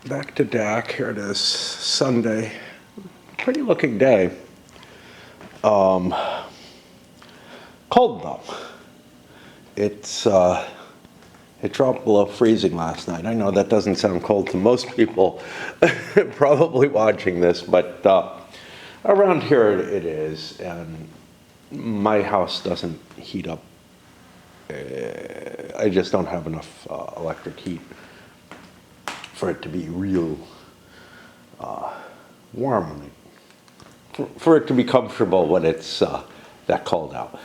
back to DAK. Here it is, Sunday. Pretty looking day. Cold though. It dropped below freezing last night. I know that doesn't sound cold to most people probably watching this, but around here it is, and my house doesn't heat up. I just don't have enough electric heat for it to be real warm, for it to be comfortable when it's that cold out,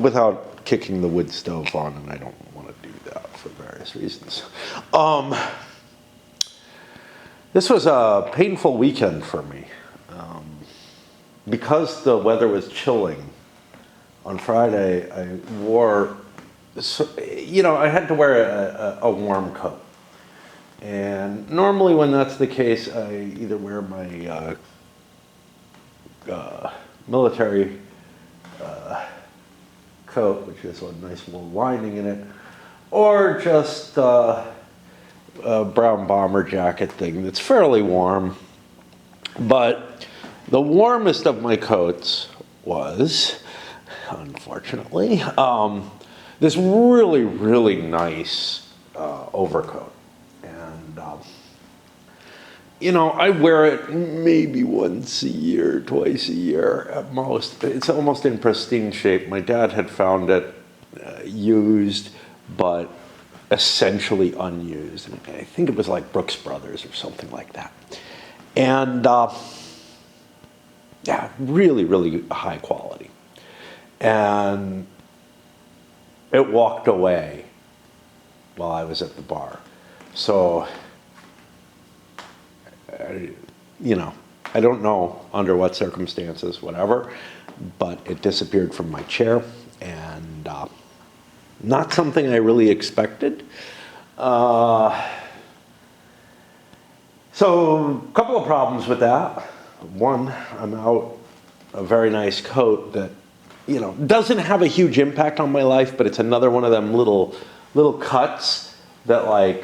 without kicking the wood stove on, and I don't want to do that for various reasons. This was a painful weekend for me. Because the weather was chilling, on Friday I wore, I had to wear a warm coat. And normally when that's the case, I either wear my military coat, which has a nice little lining in it, or just a brown bomber jacket thing that's fairly warm. But the warmest of my coats was, unfortunately, this really, really nice overcoat. And, I wear it maybe once a year, twice a year at most. It's almost in pristine shape. My dad had found it used, but essentially unused. And I think it was like Brooks Brothers or something like that. And yeah, really, really high quality. And it walked away while I was at the bar. So, I don't know under what circumstances, whatever, but it disappeared from my chair, and not something I really expected. So a couple of problems with that. One, I'm out a very nice coat that, doesn't have a huge impact on my life, but it's another one of them little cuts that, like,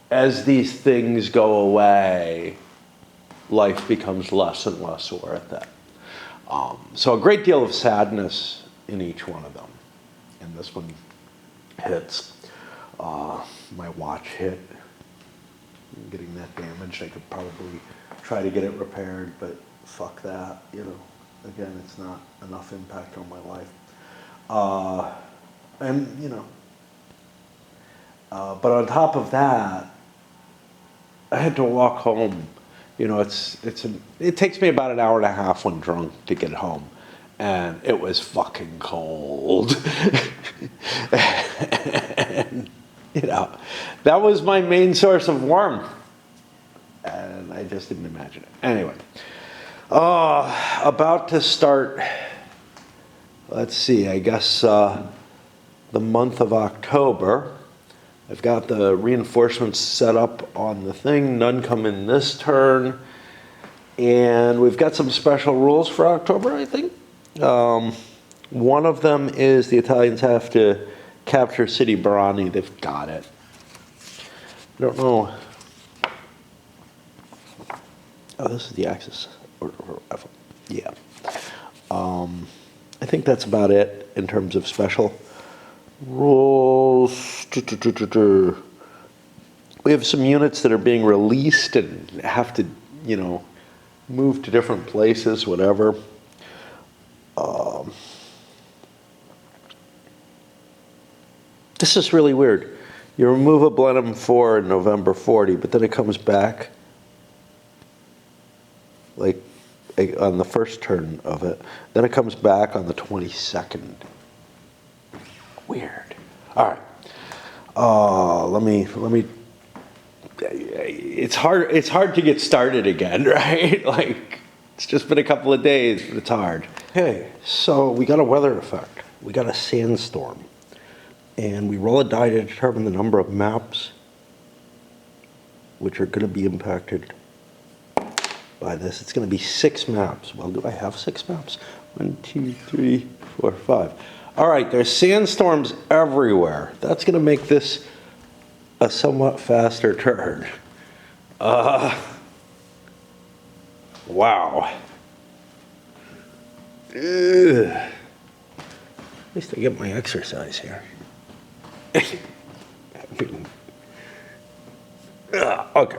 as these things go away, life becomes less and less worth it. So a great deal of sadness in each one of them. And this one hits. My watch hit. Getting that damaged, I could probably try to get it repaired, but fuck that, Again, it's not enough impact on my life. But on top of that, I had to walk home. It takes me about an hour and a half when drunk to get home, and it was fucking cold. And, that was my main source of warmth, and I just didn't imagine it. Anyway, about to start, let's see, I guess the month of October. I've got the reinforcements set up on the thing. None come in this turn. And we've got some special rules for October, I think. One of them is the Italians have to capture City Barani. They've got it. I don't know. Oh, this is the Axis. Yeah. I think that's about it in terms of special rules. We have some units that are being released and have to, move to different places, whatever. This is really weird. You remove a Blenheim 4 in November 40, but then it comes back, like, on the first turn of it. Then it comes back on the 22nd. Weird. All right. Let me. It's hard to get started again, right? Like, it's just been a couple of days, but it's hard. Okay, so we got a weather effect. We got a sandstorm, and we roll a die to determine the number of maps which are going to be impacted by this. It's going to be 6 maps. Well, do I have 6 maps? 1, 2, 3, 4, 5. All right, there's sandstorms everywhere. That's going to make this a somewhat faster turn. Wow. Ugh. At least I get my exercise here. Okay.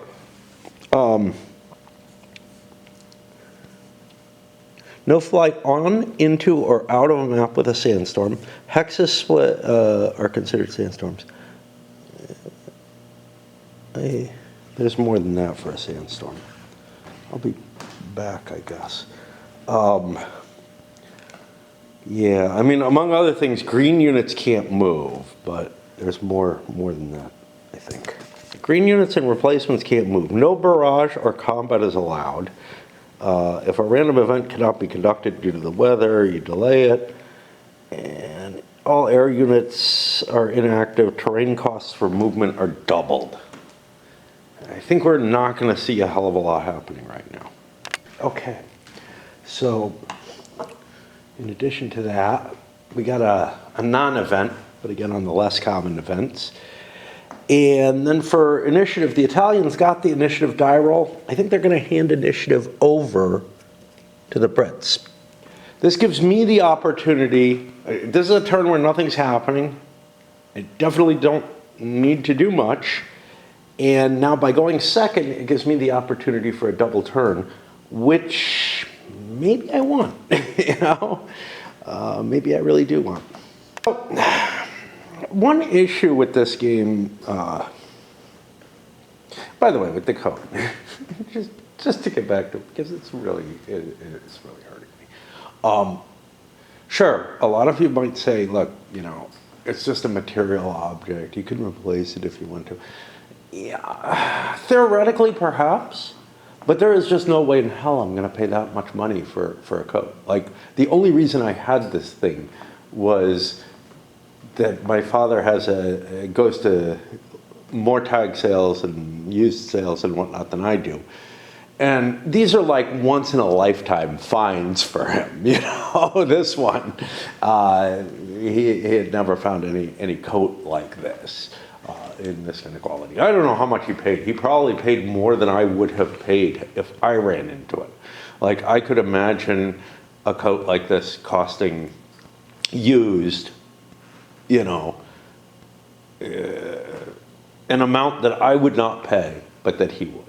No flight on, into, or out of a map with a sandstorm. Hexes split are considered sandstorms. There's more than that for a sandstorm. I'll be back, I guess. Yeah, I mean, among other things, green units can't move, but there's more than that, I think. Green units and replacements can't move. No barrage or combat is allowed. If a random event cannot be conducted due to the weather, you delay it. And all air units are inactive. Terrain costs for movement are doubled. I think we're not going to see a hell of a lot happening right now. Okay, so in addition to that, we got a non-event, but again on the less common events. And then for initiative, the Italians got the initiative die roll. I think they're going to hand initiative over to the Brits. This gives me the opportunity. This is a turn where nothing's happening. I definitely don't need to do much. And now by going second, it gives me the opportunity for a double turn, which maybe I want, you know? Maybe I really do want. One issue with this game, by the way, with the code, just to get back to it, because it's really hurting me. Sure, a lot of you might say, look, you know, it's just a material object. You can replace it if you want to. Yeah, theoretically, perhaps, but there is just no way in hell I'm going to pay that much money for a coat. Like, the only reason I had this thing was that my father goes to more tag sales and used sales and whatnot than I do. And these are like once in a lifetime finds for him, you know. This one, he had never found any coat like this in this kind of quality. I don't know how much he paid. He probably paid more than I would have paid if I ran into it. Like, I could imagine a coat like this costing used, you know, an amount that I would not pay, but that he would.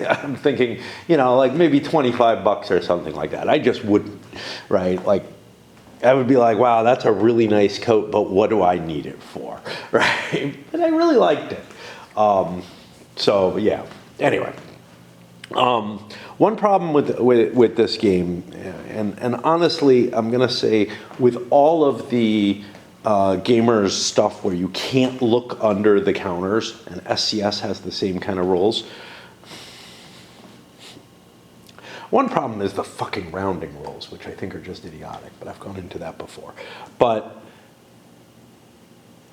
I'm thinking, you know, like maybe 25 bucks or something like that. I just wouldn't, right? Like, I would be like, wow, that's a really nice coat, but what do I need it for, right? And I really liked it. So, yeah, anyway. One problem with this game, and honestly, I'm going to say with all of the gamers stuff where you can't look under the counters, and SCS has the same kind of rules. One problem is the fucking rounding rules, which I think are just idiotic, but I've gone into that before. But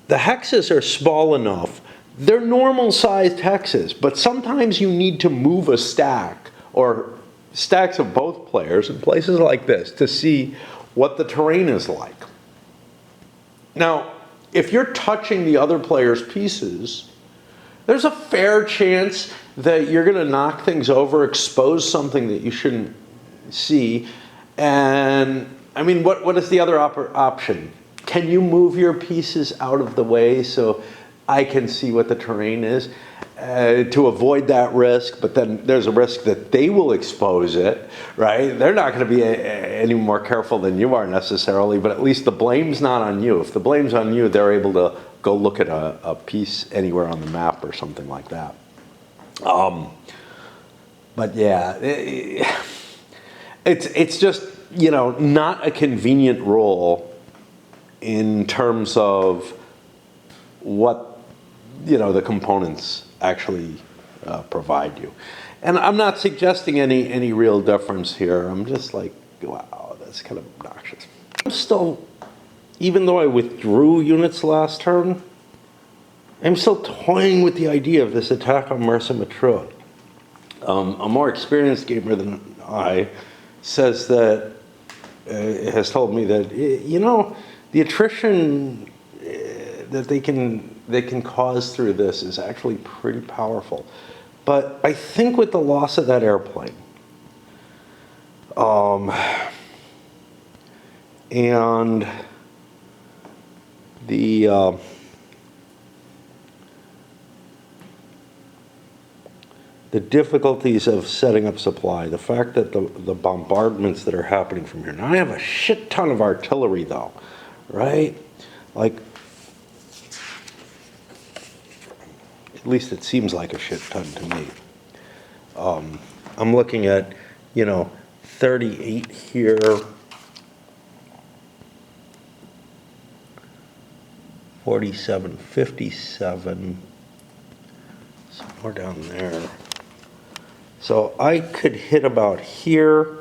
the hexes are small enough. They're normal-sized hexes, but sometimes you need to move a stack or stacks of both players in places like this to see what the terrain is like. Now, if you're touching the other player's pieces, there's a fair chance that you're going to knock things over, expose something that you shouldn't see. And, I mean, what is the other option? Can you move your pieces out of the way so I can see what the terrain is to avoid that risk? But then there's a risk that they will expose it, right? They're not going to be any more careful than you are necessarily, but at least the blame's not on you. If the blame's on you, they're able to go look at a piece anywhere on the map or something like that. But yeah, it's just, you know, not a convenient role in terms of what, you know, the components actually provide you. And I'm not suggesting any real difference here. I'm just like, wow, that's kind of obnoxious. I'm still, even though I withdrew units last turn, I'm still toying with the idea of this attack on Mersa Matruh. A more experienced gamer than I says that, has told me that, you know, the attrition that they can they can cause through this is actually pretty powerful. But I think with the loss of that airplane, and the difficulties of setting up supply, the fact that the bombardments that are happening from here. Now I have a shit ton of artillery though, right? Like, at least it seems like a shit ton to me. I'm looking at, 38 here. 47, 57, somewhere down there. So I could hit about here.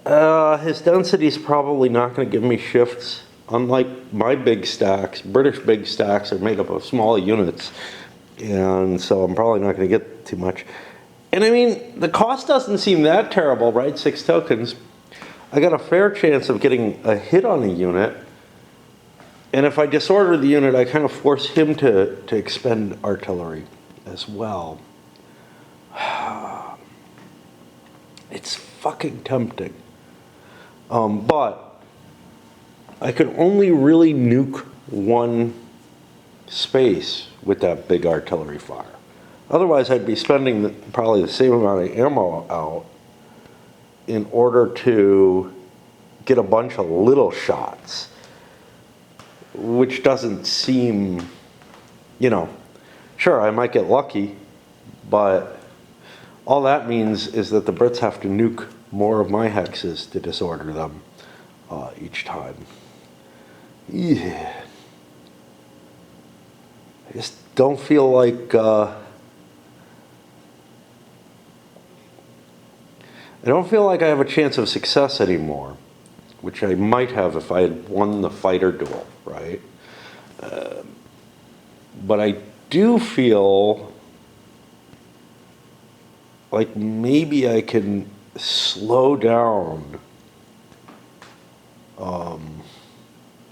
His density is probably not going to give me shifts. Unlike my big stacks, British big stacks are made up of small units. And so I'm probably not going to get too much. And I mean, the cost doesn't seem that terrible, right? 6 tokens. I got a fair chance of getting a hit on a unit. And if I disorder the unit, I kind of force him to expend artillery as well. It's fucking tempting. But I could only really nuke one space with that big artillery fire. Otherwise, I'd be spending probably the same amount of ammo out in order to get a bunch of little shots, which doesn't seem, sure, I might get lucky, but all that means is that the Brits have to nuke more of my hexes to disorder them each time. Yeah. I just don't feel like I have a chance of success anymore, which I might have if I had won the fighter duel, right? But I do feel like maybe I can slow down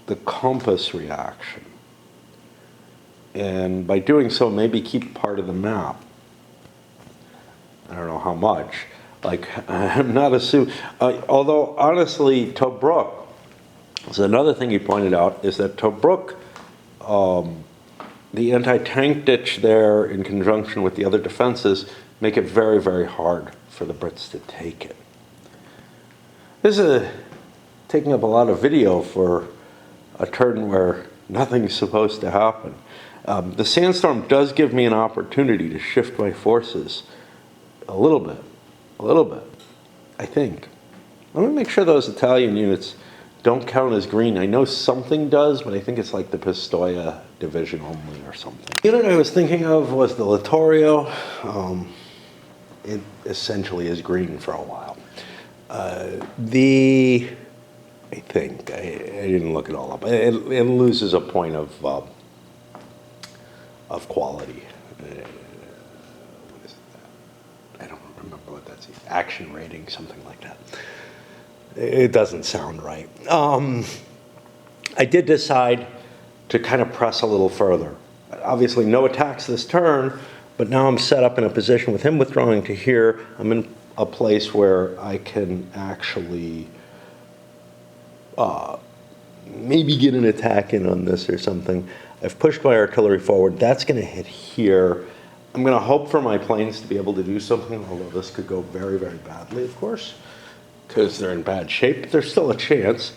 the compass reaction. And by doing so, maybe keep part of the map. I don't know how much. Like, I'm not assuming, although honestly, Tobruk, so another thing he pointed out is that Tobruk, the anti-tank ditch there in conjunction with the other defenses make it very, very hard for the Brits to take it. This is taking up a lot of video for a turn where nothing's supposed to happen. The sandstorm does give me an opportunity to shift my forces a little bit, I think. Let me make sure those Italian units don't count as green. I know something does, but I think it's like the Pistoia division only or something. The unit I was thinking of was the Littorio. It essentially is green for a while. I think, I didn't look it all up. It loses a point of quality. What is that? I don't remember what that's. Action rating, something like that. It doesn't sound right. I did decide to kind of press a little further. Obviously, no attacks this turn, but now I'm set up in a position with him withdrawing to here. I'm in a place where I can actually maybe get an attack in on this or something. I've pushed my artillery forward. That's going to hit here. I'm going to hope for my planes to be able to do something, although this could go very, very badly, of course, because they're in bad shape. But there's still a chance.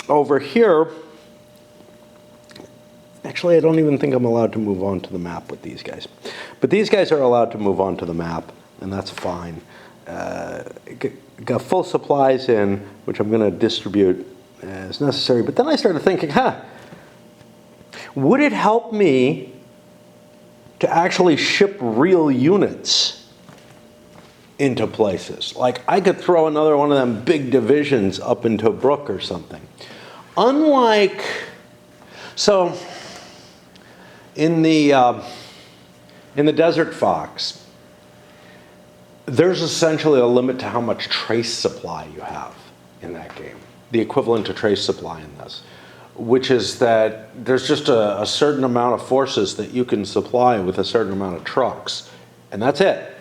Over here, actually, I don't even think I'm allowed to move on to the map with these guys. But these guys are allowed to move on to the map, and that's fine. Got full supplies in, which I'm going to distribute as necessary. But then I started thinking, would it help me to actually ship real units into places? Like, I could throw another one of them big divisions up in Tobruk or something. Unlike, so in the Desert Fox, there's essentially a limit to how much trace supply you have in that game. The equivalent to trace supply in this. which is that there's just a certain amount of forces that you can supply with a certain amount of trucks, and that's it.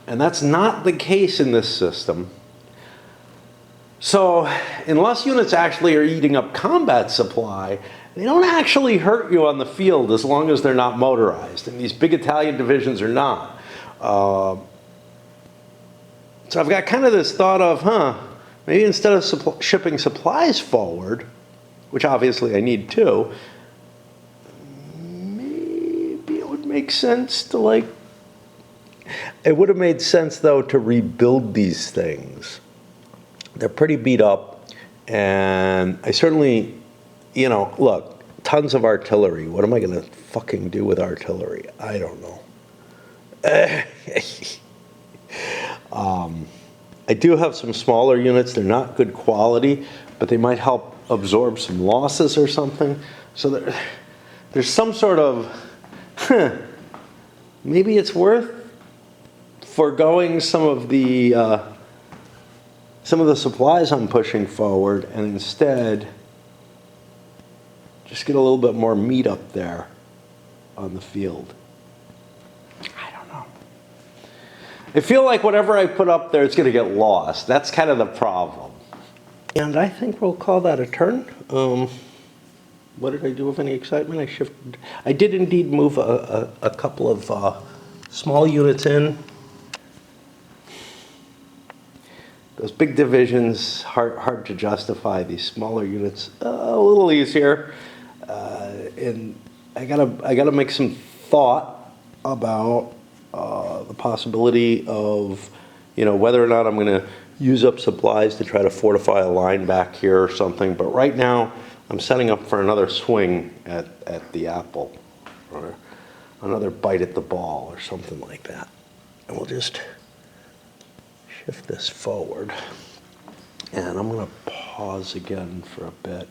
And that's not the case in this system. So unless units actually are eating up combat supply, they don't actually hurt you on the field as long as they're not motorized. And these big Italian divisions are not. So I've got kind of this thought of, maybe instead of shipping supplies forward, which obviously I need too, maybe it would make sense to it would have made sense though to rebuild these things. They're pretty beat up, and I certainly, look, tons of artillery. What am I going to fucking do with artillery? I don't know. I do have some smaller units. They're not good quality, but they might help absorb some losses or something. So there's some sort of, maybe it's worth foregoing some of the supplies I'm pushing forward, and instead just get a little bit more meat up there on the field. I don't know. I feel like whatever I put up there, it's going to get lost. That's kind of the problem. And I think we'll call that a turn. What did I do with any excitement? I did indeed move a couple of small units in. Those big divisions, hard to justify. These smaller units, a little easier. And I gotta make some thought about the possibility of, whether or not I'm gonna use up supplies to try to fortify a line back here or something. But right now, I'm setting up for another swing at the apple, or another bite at the ball, or something like that. And we'll just shift this forward, and I'm going to pause again for a bit.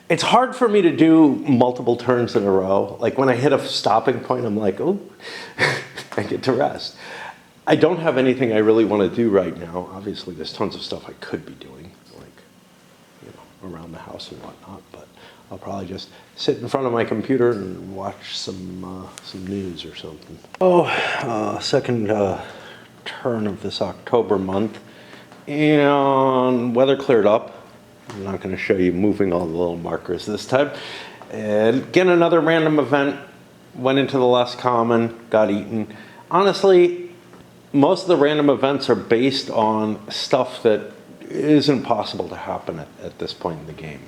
It's hard for me to do multiple turns in a row. Like when I hit a stopping point, I'm like, oh, I get to rest. I don't have anything I really want to do right now. Obviously, there's tons of stuff I could be doing, around the house and whatnot, but I'll probably just sit in front of my computer and watch some news or something. Second turn of this October month, and weather cleared up. I'm not going to show you moving all the little markers this time. And again, another random event went into the less common, got eaten. Honestly, most of the random events are based on stuff that isn't possible to happen at this point in the game.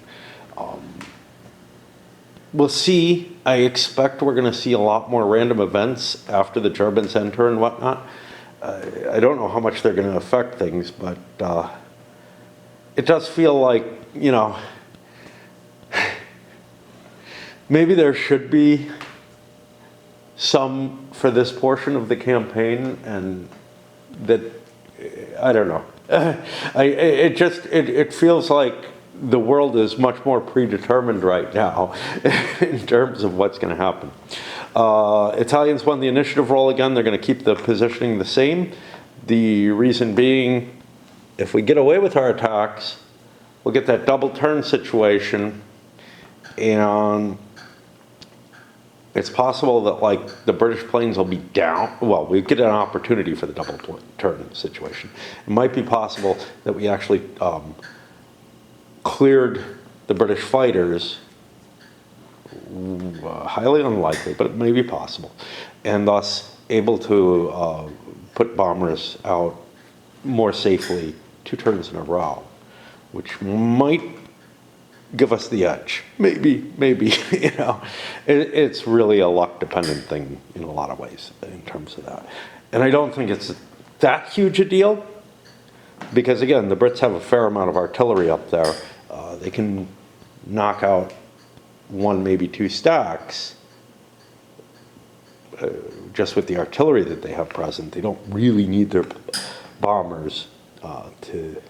We'll see. I expect we're going to see a lot more random events after the Germans enter and whatnot. I don't know how much they're going to affect things, but it does feel like, maybe there should be some for this portion of the campaign, and that, I don't know. It feels like the world is much more predetermined right now in terms of what's going to happen. Italians won the initiative roll again. They're going to keep the positioning the same. The reason being, if we get away with our attacks, we'll get that double turn situation, and it's possible that the British planes will be down. Well, we get an opportunity for the double turn situation. It might be possible that we actually cleared the British fighters. Highly unlikely, but it may be possible, and thus able to put bombers out more safely 2 turns in a row, which might give us the edge. Maybe, it's really a luck-dependent thing in a lot of ways in terms of that. And I don't think it's that huge a deal, because again, the Brits have a fair amount of artillery up there. They can knock out 1, maybe 2 stacks just with the artillery that they have present. They don't really need their bombers to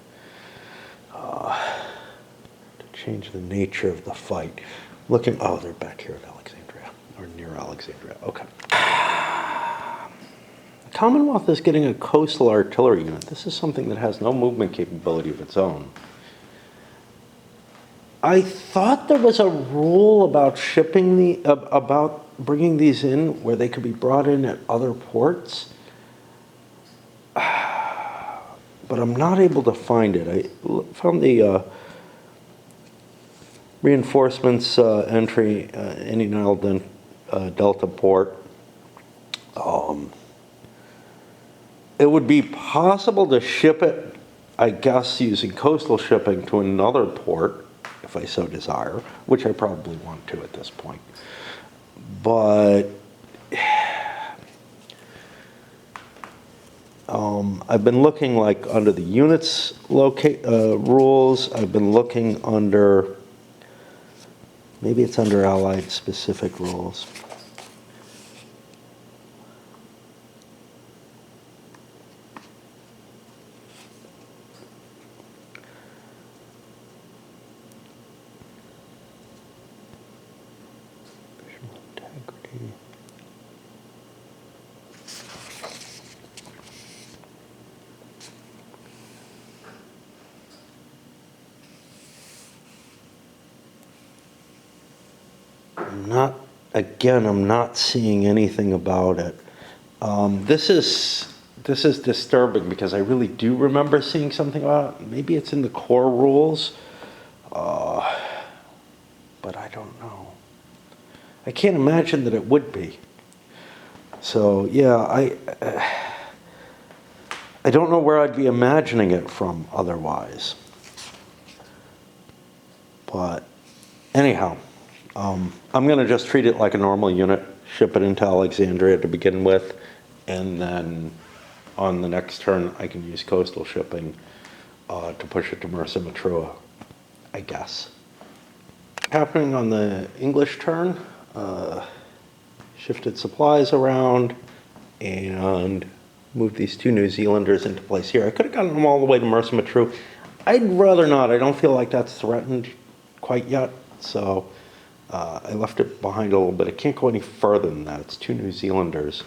change the nature of the fight. They're back here at Alexandria, or near Alexandria. Okay. The Commonwealth is getting a coastal artillery unit. This is something that has no movement capability of its own. I thought there was a rule about shipping about bringing these in where they could be brought in at other ports. But I'm not able to find it. I found the reinforcements entry, Indian Isle Delta port. It would be possible to ship it, I guess, using coastal shipping to another port, if I so desire, which I probably want to at this point. But I've been looking like under the units rules. I've been looking under, maybe it's under Allied specific rules. I'm not seeing anything about it. This is disturbing because I really do remember seeing something about it. Maybe it's in the core rules, but I don't know. I can't imagine that it would be. So yeah, I don't know where I'd be imagining it from otherwise. But anyhow. I'm going to just treat it like a normal unit, ship it into Alexandria to begin with, and then on the next turn I can use coastal shipping to push it to Mersa Matrua, I guess. Happening on the English turn, shifted supplies around and moved these two New Zealanders into place here. I could have gotten them all the way to Mersa Matrua. I'd rather not. I don't feel like that's threatened quite yet, so I left it behind a little bit. I can't go any further than that. It's two New Zealanders,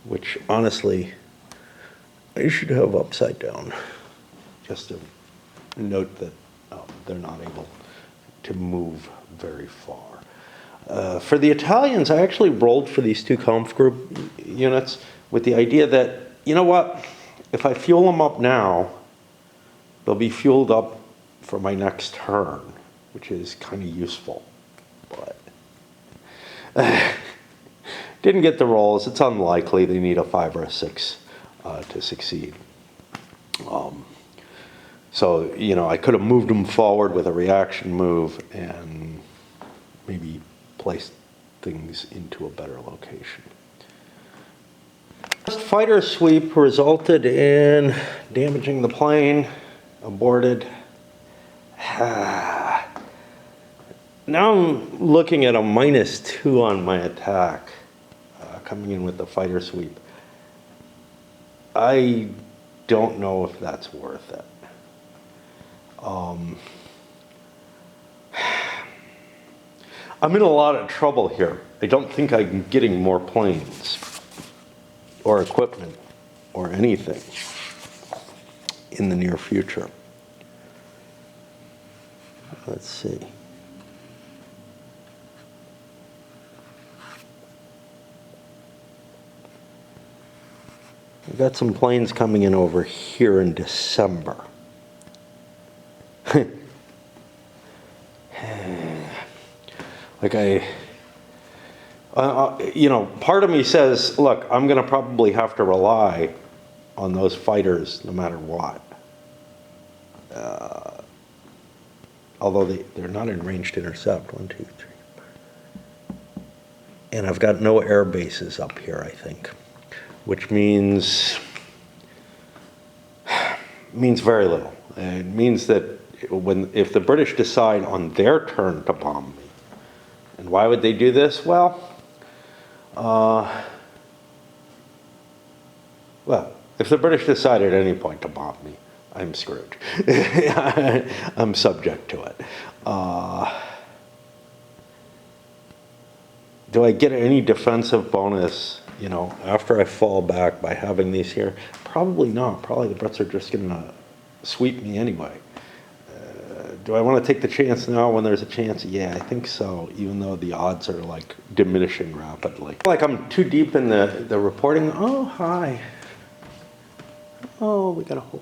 which honestly, I should have upside down. Just to note that they're not able to move very far. For the Italians, I actually rolled for these two Kampf group units with the idea that, you know what, if I fuel them up now, they'll be fueled up for my next turn, which is kind of useful. But didn't get the rolls. It's unlikely they need a 5 or a 6 to succeed. So, you know, I could have moved them forward with a reaction move and maybe placed things into a better location. First fighter sweep resulted in damaging the plane, aborted. Now I'm looking at a -2 on my attack, coming in with the fighter sweep. I don't know if that's worth it. I'm in a lot of trouble here. I don't think I'm getting more planes or equipment or anything in the near future. Let's see. We've got some planes coming in over here in December. Like you know, part of me says, look, I'm going to probably have to rely on those fighters no matter what. Although they're not in range to intercept. 1, 2, 3. And I've got no air bases up here, I think, which means very little. It means that if the British decide on their turn to bomb me, and why would they do this? Well, if the British decide at any point to bomb me, I'm screwed. I'm subject to it. Do I get any defensive bonus, you know, after I fall back by having these here? Probably not. Probably the Brits are just going to sweep me anyway. do I want to take the chance now when there's a chance? Yeah, I think so, even though the odds are like diminishing rapidly. Like I'm too deep in the reporting. Oh, hi. Oh, we got a whole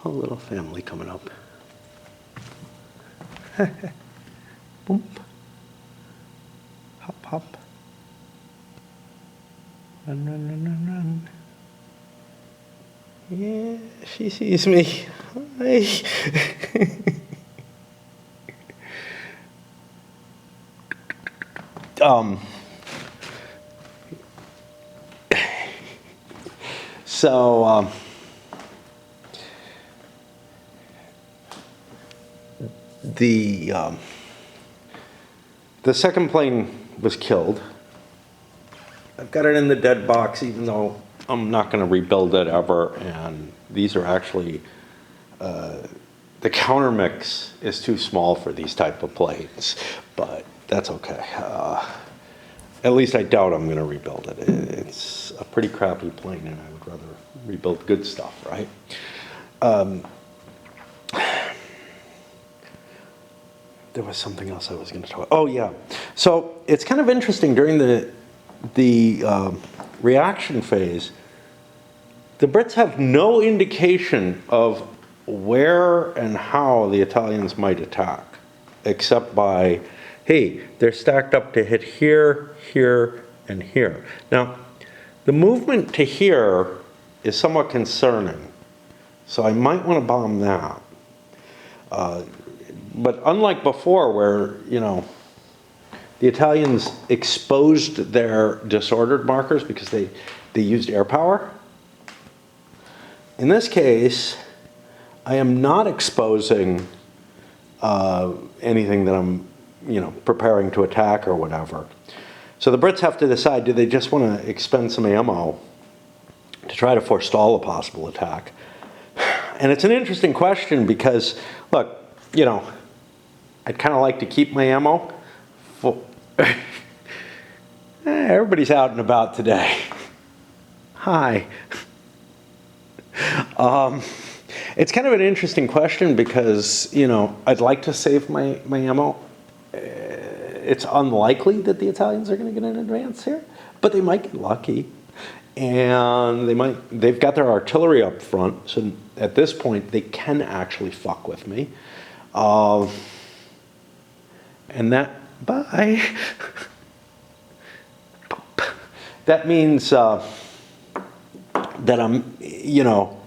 little family coming up. Boom. Hop, hop. Run, run, run, run, run. Yeah, she sees me. Hi. So, the second plane was killed. I've got it in the dead box, even though I'm not going to rebuild it ever. And these are actually, the countermix is too small for these type of planes, but that's okay. At least I doubt I'm going to rebuild it. It's a pretty crappy plane, and I would rather rebuild good stuff, right? There was something else I was going to talk about. Oh, yeah. So it's kind of interesting during the reaction phase, the Brits have no indication of where and how the Italians might attack, except by, hey, they're stacked up to hit here, here, and here. Now, the movement to here is somewhat concerning, so I might want to bomb that. But unlike before, where, you know, the Italians exposed their disordered markers because they used air power, in this case, I am not exposing anything that I'm, you know, preparing to attack or whatever. So the Brits have to decide, do they just want to expend some ammo to try to forestall a possible attack? And it's an interesting question because, look, you know, I'd kind of like to keep my ammo. Everybody's out and about today. Hi. It's kind of an interesting question because, you know, I'd like to save my ammo. It's unlikely that the Italians are going to get an advance here, but they might get lucky. And they've got their artillery up front, so at this point they can actually fuck with me. And that, bye. That means that I'm, you know,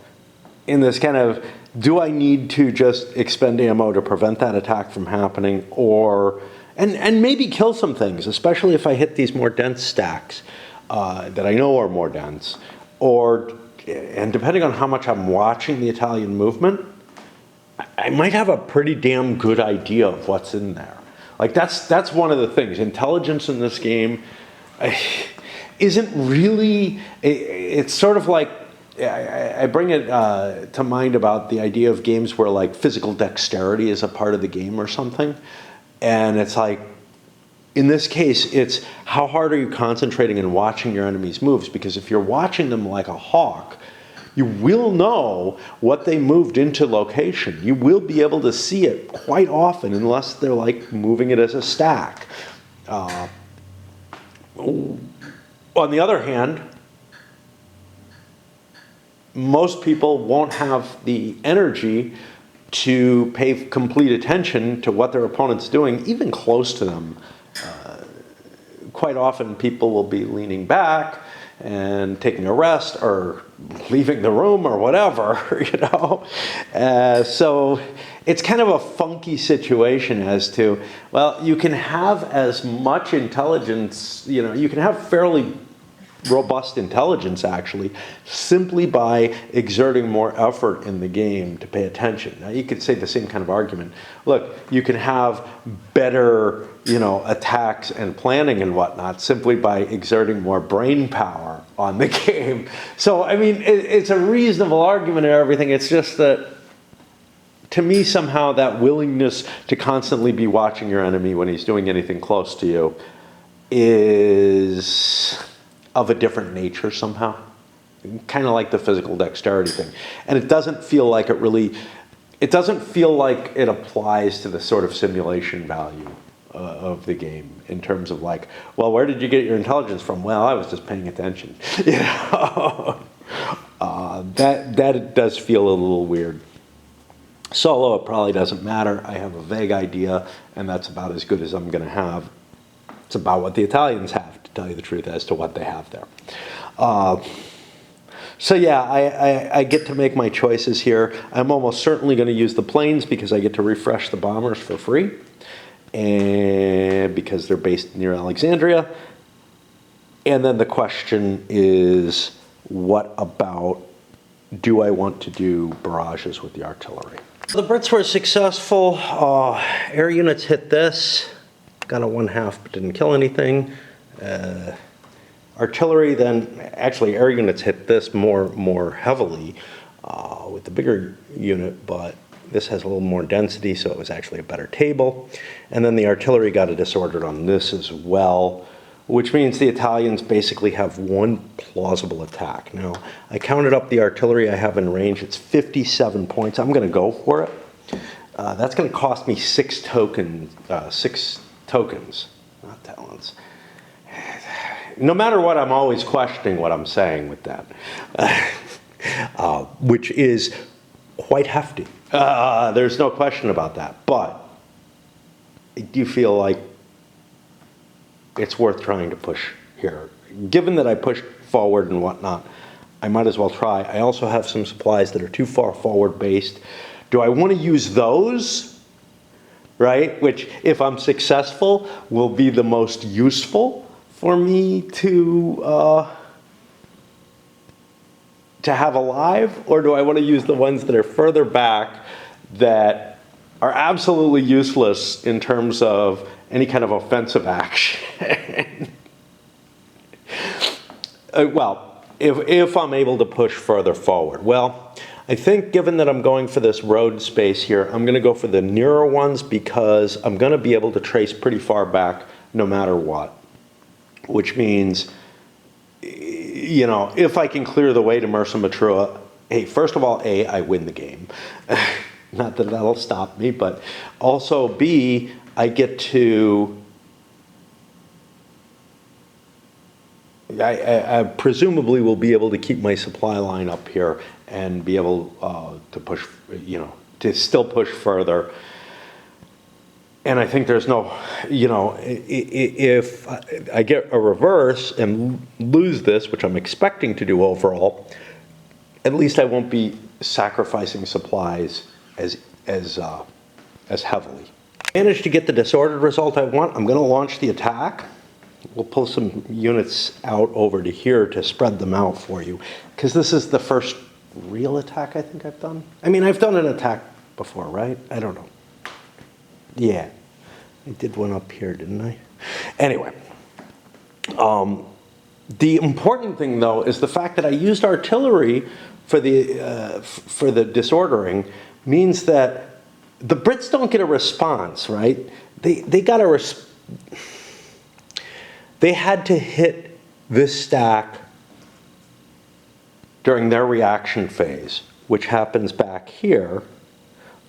in this kind of, do I need to just expend ammo to prevent that attack from happening, or, and maybe kill some things, especially if I hit these more dense stacks that I know are more dense, and depending on how much I'm watching the Italian movement, I might have a pretty damn good idea of what's in there. Like that's one of the things. Intelligence in this game isn't really, it's sort of like, I bring it to mind about the idea of games where like physical dexterity is a part of the game or something. And it's like, in this case, it's how hard are you concentrating and watching your enemy's moves? Because if you're watching them like a hawk, you will know what they moved into location. You will be able to see it quite often unless they're like moving it as a stack. On the other hand, most people won't have the energy to pay complete attention to what their opponent's doing, even close to them. Quite often people will be leaning back and taking a rest or leaving the room or whatever, you know. So it's kind of a funky situation as to, well, you can have as much intelligence, you know, you can have fairly robust intelligence actually, simply by exerting more effort in the game to pay attention. Now you could say the same kind of argument. Look, you can have better, you know, attacks and planning and whatnot simply by exerting more brain power on the game. So I mean, it's a reasonable argument and everything. It's just that, to me, somehow that willingness to constantly be watching your enemy when he's doing anything close to you is of a different nature somehow. Kind of like the physical dexterity thing. And it doesn't feel like it really it doesn't feel like it applies to the sort of simulation value of the game in terms of like, well, where did you get your intelligence from? Well, I was just paying attention. You know? That does feel a little weird. Solo, it probably doesn't matter. I have a vague idea, and that's about as good as I'm going to have. It's about what the Italians have, to tell you the truth, as to what they have there. So yeah, I get to make my choices here. I'm almost certainly going to use the planes because I get to refresh the bombers for free, and because they're based near Alexandria. And then the question is, what about, do I want to do barrages with the artillery? The Brits were successful. Air units hit this, got a 1/2 but didn't kill anything. Artillery then, actually air units hit this more heavily with the bigger unit, but this has a little more density, so it was actually a better table. And then the artillery got a disordered on this as well, which means the Italians basically have one plausible attack. Now, I counted up the artillery I have in range. It's 57 points. I'm going to go for it. That's going to cost me 6 tokens, not talents. No matter what, I'm always questioning what I'm saying with that, which is quite hefty. There's no question about that. But I do feel like it's worth trying to push here. Given that I pushed forward and whatnot, I might as well try. I also have some supplies that are too far forward based. Do I want to use those, right? Which, if I'm successful, will be the most useful for me to have alive? Or do I want to use the ones that are further back that are absolutely useless in terms of any kind of offensive action? Well, if I'm able to push further forward. Well, I think given that I'm going for this road space here, I'm going to go for the nearer ones because I'm going to be able to trace pretty far back no matter what. Which means, you know, if I can clear the way to Mersa Matrua, hey, first of all, A, I win the game. Not that that'll stop me, but also B, I get to, I presumably will be able to keep my supply line up here and be able to push, you know, to still push further. And I think there's no, you know, if I get a reverse and lose this, which I'm expecting to do overall, at least I won't be sacrificing supplies as heavily. Managed to get the disordered result I want. I'm going to launch the attack. We'll pull some units out over to here to spread them out for you, because this is the first real attack I think I've done. I mean, I've done an attack before, right? I don't know. Yeah, I did one up here, didn't I? Anyway, the important thing though is the fact that I used artillery for the disordering means that the Brits don't get a response, right? They got a they had to hit this stack during their reaction phase, which happens back here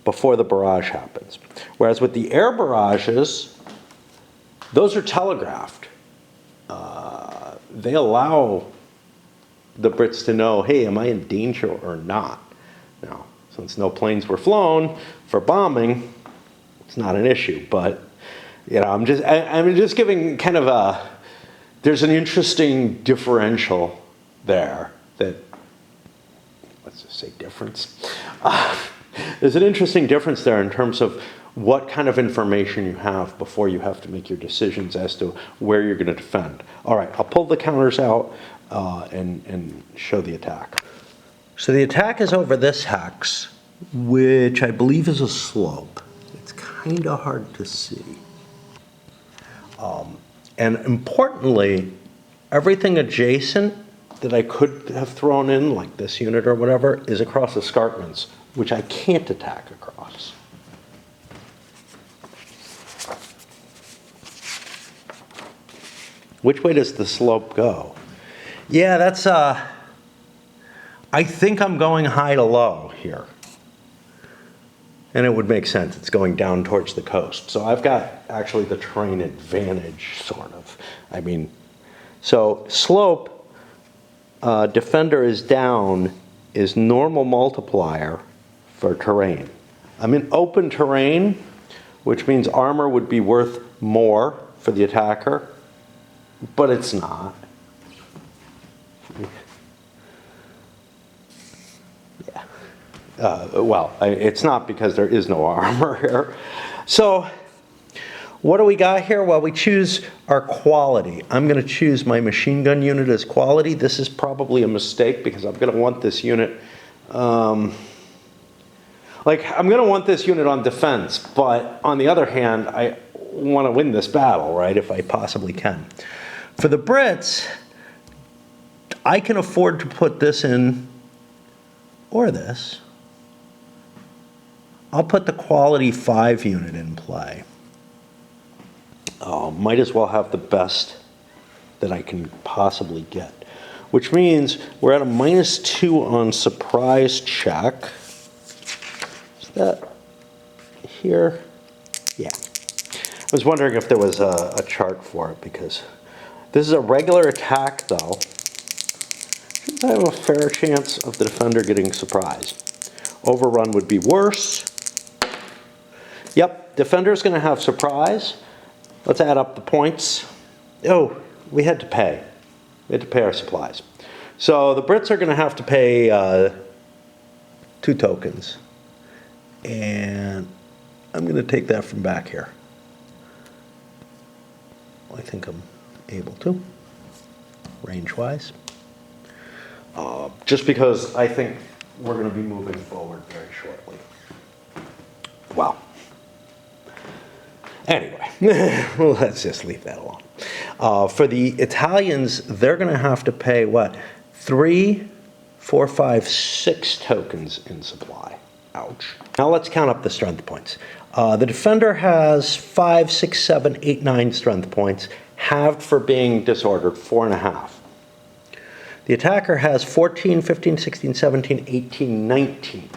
before the barrage happens. Whereas with the air barrages, those are telegraphed. They allow the Brits to know, hey, am I in danger or not? Now, since no planes were flown for bombing, it's not an issue. But you know, I'm just giving kind of a, there's an interesting differential there that, let's just say difference. There's an interesting difference there in terms of what kind of information you have before you have to make your decisions as to where you're going to defend. All right, I'll pull the counters out and show the attack. So the attack is over this hex, which I believe is a slope. It's kind of hard to see. And importantly, everything adjacent that I could have thrown in, like this unit or whatever, is across escarpments, which I can't attack across. Which way does the slope go? Yeah, that's, I think I'm going high to low here. And it would make sense, it's going down towards the coast. So I've got actually the terrain advantage, sort of. I mean, so slope, defender is down, is normal multiplier for terrain. I'm in open terrain, which means armor would be worth more for the attacker, but it's not. It's not because there is no armor here. So what do we got here? Well, we choose our quality. I'm going to choose my machine gun unit as quality. This is probably a mistake because I'm going to want this unit, I'm going to want this unit on defense, but on the other hand, I want to win this battle, right, if I possibly can. For the Brits, I can afford to put this in, or this. I'll put the quality 5 unit in play. Might as well have the best that I can possibly get, which means we're at a -2 on surprise check. Is that here? Yeah. I was wondering if there was a chart for it, because this is a regular attack, though. Shouldn't I have a fair chance of the defender getting surprised? Overrun would be worse. Yep, defender's going to have surprise. Let's add up the points. Oh, we had to pay. We had to pay our supplies. So the Brits are going to have to pay 2 tokens. And I'm going to take that from back here. I think I'm able to, range-wise. Just because I think we're going to be moving forward very shortly. Wow. Anyway, well, let's just leave that alone. For the Italians, they're going to have to pay, what, 3, 4, 5, 6 tokens in supply. Ouch. Now let's count up the strength points. The defender has 5, 6, 7, 8, 9 strength points, halved for being disordered, 4.5. The attacker has 14, 15, 16, 17, 18, 19.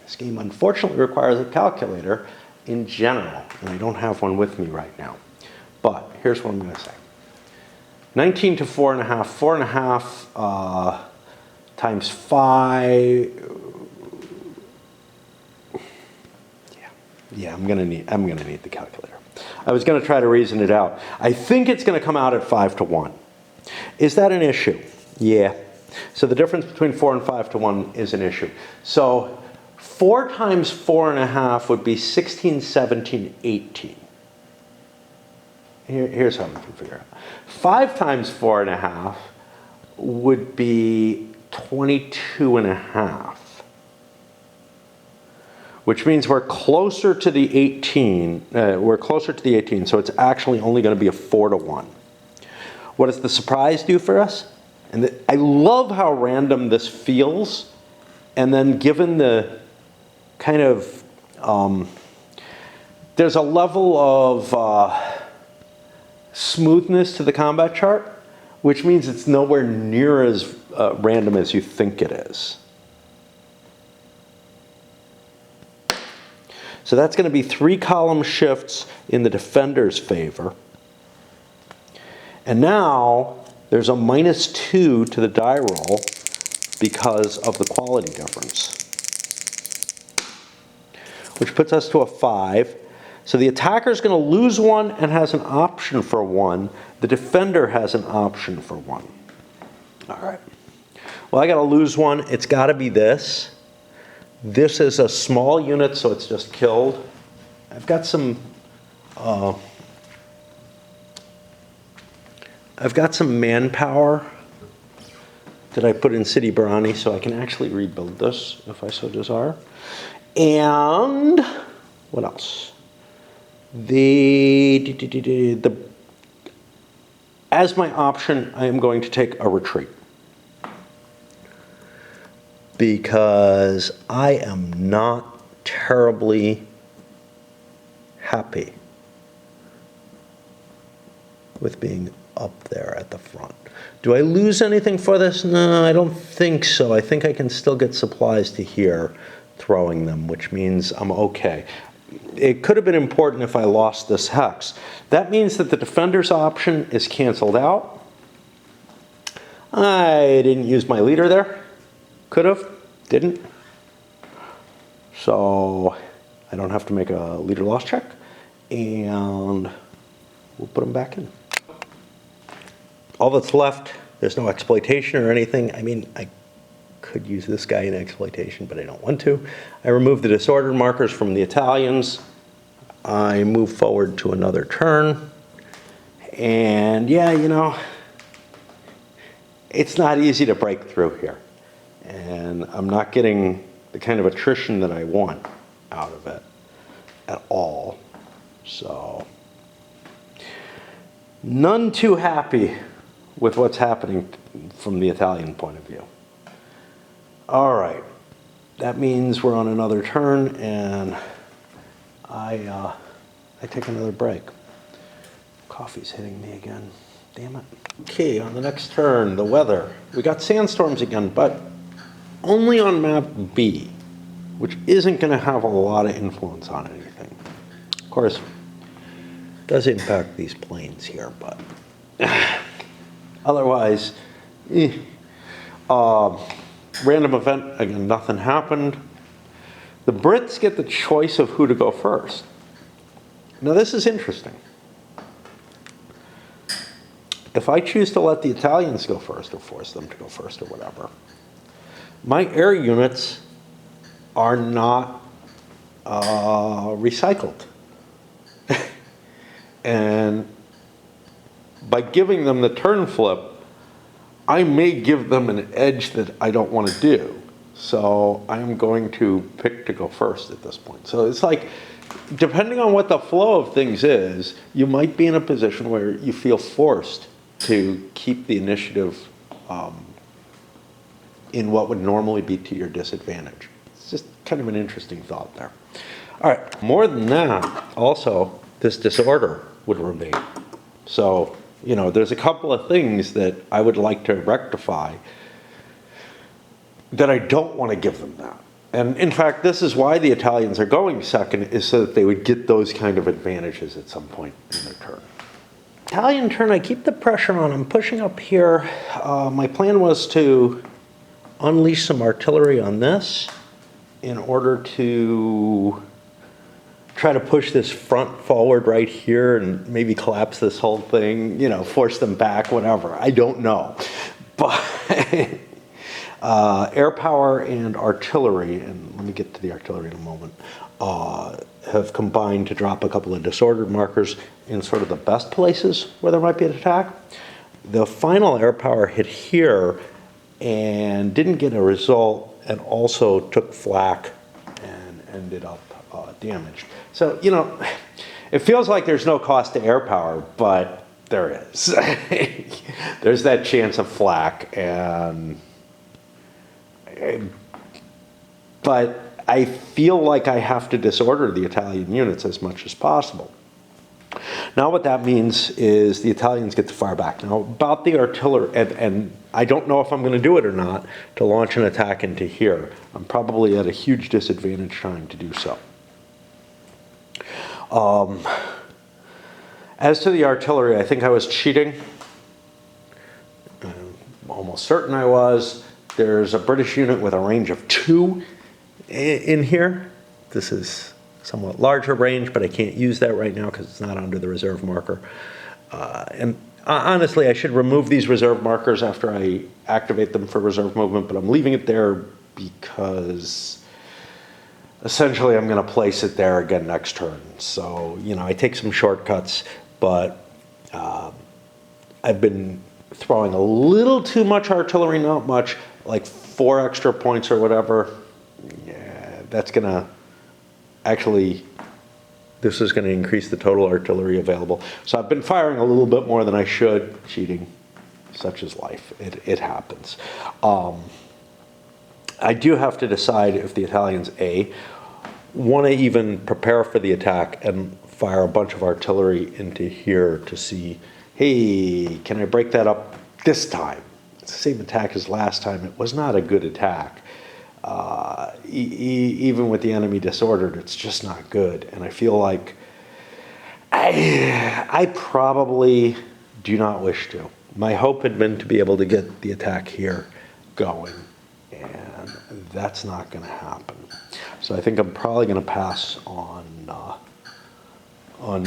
This game unfortunately requires a calculator in general, and I don't have one with me right now. But here's what I'm going to say. 19 to 4.5. 4.5 times 5. Yeah, I'm gonna need the calculator. I was gonna try to reason it out. I think it's gonna come out at 5 to 1. Is that an issue? Yeah. So the difference between 4 and 5 to 1 is an issue. So 4 times 4.5 would be 16, 17, 18. Here's how we can figure it out. 5 times 4.5 would be 22.5. Which means we're closer to the 18. So it's actually only going to be a 4 to 1. What does the surprise do for us? And I love how random this feels. And then given the kind of, there's a level of smoothness to the combat chart, which means it's nowhere near as random as you think it is. So that's going to be 3 column shifts in the defender's favor. And now there's a -2 to the die roll because of the quality difference, which puts us to a 5. So the attacker is going to lose 1 and has an option for 1. The defender has an option for 1. All right. Well, I got to lose 1. It's got to be this. This is a small unit, so it's just killed. I've got some manpower that I put in City Barani, so I can actually rebuild this if I so desire. And what else? As my option, I am going to take a retreat, because I am not terribly happy with being up there at the front. Do I lose anything for this? No, I don't think so. I think I can still get supplies to here throwing them, which means I'm okay. It could have been important if I lost this hex. That means that the defender's option is canceled out. I didn't use my leader there. Could have, didn't. So I don't have to make a leader loss check, and we'll put them back in. All that's left, there's no exploitation or anything. I mean, I could use this guy in exploitation, but I don't want to. I remove the disordered markers from the Italians. I move forward to another turn. And yeah, you know, it's not easy to break through here. And I'm not getting the kind of attrition that I want out of it at all. So, none too happy with what's happening from the Italian point of view. All right, that means we're on another turn, and I take another break. Coffee's hitting me again, damn it. Okay, on the next turn, the weather. We got sandstorms again, but only on map B, which isn't gonna have a lot of influence on anything. Of course, it does impact these planes here, but otherwise, random event, again, nothing happened. The Brits get the choice of who to go first. Now this is interesting. If I choose to let the Italians go first or force them to go first or whatever, my air units are not recycled. And by giving them the turn flip, I may give them an edge that I don't want to do. So I'm going to pick to go first at this point. So it's like, depending on what the flow of things is, you might be in a position where you feel forced to keep the initiative in what would normally be to your disadvantage. It's just kind of an interesting thought there. All right, more than that, also, this disorder would remain. So, you know, there's a couple of things that I would like to rectify that I don't want to give them that. And in fact, this is why the Italians are going second, is so that they would get those kind of advantages at some point in their turn. Italian turn, I keep the pressure on. I'm pushing up here. My plan was to unleash some artillery on this in order to try to push this front forward right here and maybe collapse this whole thing, you know, force them back, whatever. I don't know. But air power and artillery, and let me get to the artillery in a moment, have combined to drop a couple of disordered markers in sort of the best places where there might be an attack. The final air power hit here and didn't get a result, and also took flak and ended up damaged. So, you know, it feels like there's no cost to air power, but there is. There's that chance of flak, but I feel like I have to disorder the Italian units as much as possible. Now what that means is the Italians get to fire back. Now about the artillery, and I don't know if I'm going to do it or not, to launch an attack into here. I'm probably at a huge disadvantage trying to do so. As to the artillery, I think I was cheating. I'm almost certain I was. There's a British unit with a range of 2 in here. This is somewhat larger range, but I can't use that right now because it's not under the reserve marker. And honestly, I should remove these reserve markers after I activate them for reserve movement, but I'm leaving it there because essentially I'm going to place it there again next turn. So, you know, I take some shortcuts, but I've been throwing a little too much artillery, not much, like 4 extra points or whatever. Yeah, that's going to actually, this is going to increase the total artillery available. So I've been firing a little bit more than I should, cheating, such is life. It happens. I do have to decide if the Italians, A, want to even prepare for the attack and fire a bunch of artillery into here to see hey, can I break that up this time? It's the same attack as last time. It was not a good attack. Even with the enemy disordered, it's just not good. And I feel like I probably do not wish to. My hope had been to be able to get the attack here going, and that's not going to happen. So I think I'm probably going to pass on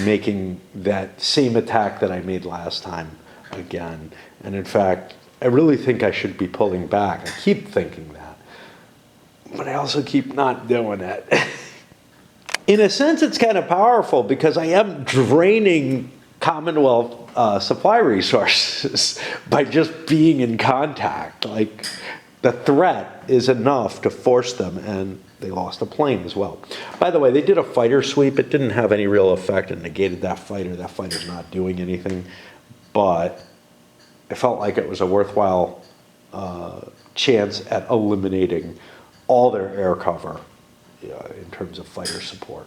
making that same attack that I made last time again. And in fact, I really think I should be pulling back. I keep thinking that, but I also keep not doing it. In a sense, it's kind of powerful because I am draining Commonwealth supply resources by just being in contact. Like, the threat is enough to force them, and they lost a plane as well. By the way, they did a fighter sweep. It didn't have any real effect. It negated that fighter. That fighter's not doing anything. But I felt like it was a worthwhile chance at eliminating all their air cover in terms of fighter support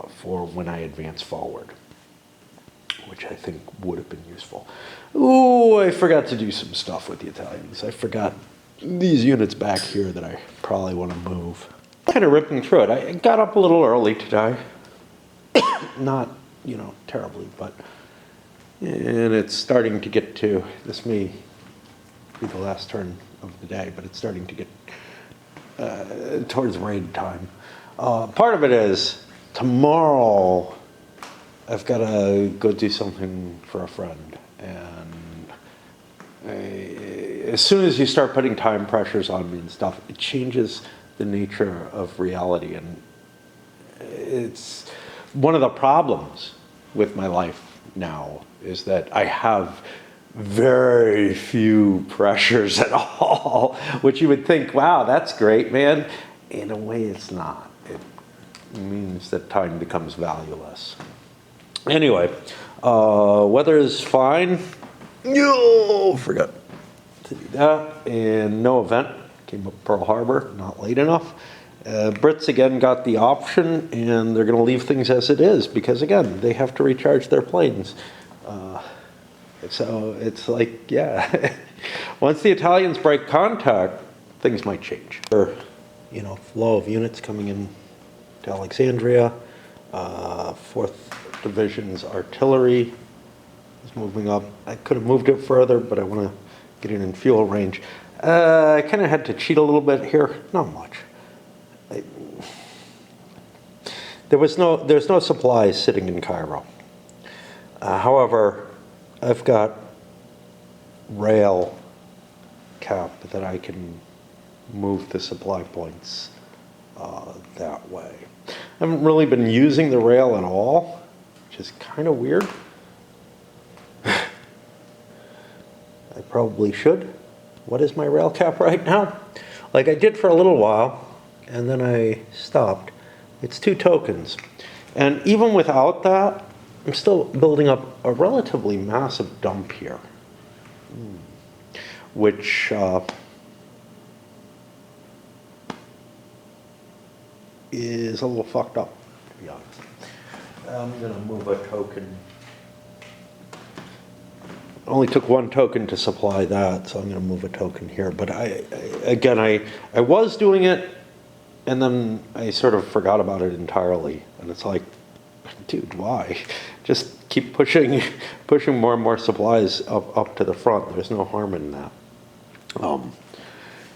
for when I advance forward, which I think would have been useful. Ooh, I forgot to do some stuff with the Italians. I forgot these units back here that I probably want to move. Kind of ripping through it. I got up a little early today. Not, terribly, but, and it's starting to get to, this may be the last turn of the day, but it's starting to get towards raid time. Part of it is tomorrow I've got to go do something for a friend, and as soon as you start putting time pressures on me and stuff, it changes the nature of reality. And it's one of the problems with my life now is that I have very few pressures at all, which you would think, wow, that's great, man. In a way, it's not. It means that time becomes valueless. Anyway, weather is fine. Forgot to do that. And no event. Came up Pearl Harbor, not late enough. Brits again got the option, and they're going to leave things as it is because, again, they have to recharge their planes. So it's like, yeah, once the Italians break contact, things might change. Or, flow of units coming in to Alexandria. 4th Division's artillery is moving up. I could have moved it further, but I want to get it in fuel range. I kind of had to cheat a little bit here. Not much. There's no supplies sitting in Cairo. However, I've got rail cap that I can move the supply points that way. I haven't really been using the rail at all, which is kind of weird. I probably should. What is my rail cap right now? Like I did for a little while, and then I stopped. It's 2 tokens. And even without that, I'm still building up a relatively massive dump here, which is a little fucked up, to be honest. I'm going to move a token. It only took 1 token to supply that, so I'm going to move a token here. But I was doing it, and then I sort of forgot about it entirely. And it's like, dude, why? Just keep pushing more and more supplies up to the front. There's no harm in that.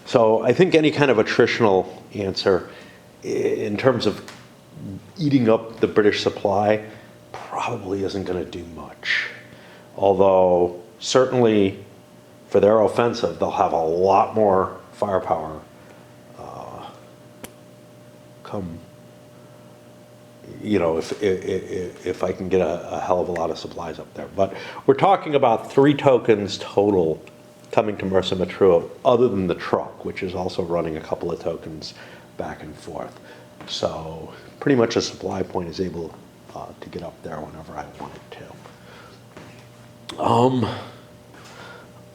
So I think any kind of attritional answer in terms of eating up the British supply probably isn't going to do much. Although certainly for their offensive, they'll have a lot more firepower come. If I can get a hell of a lot of supplies up there. But we're talking about 3 tokens total coming to Mersa Matruh, other than the truck, which is also running a couple of tokens back and forth. So pretty much a supply point is able to get up there whenever I want it to.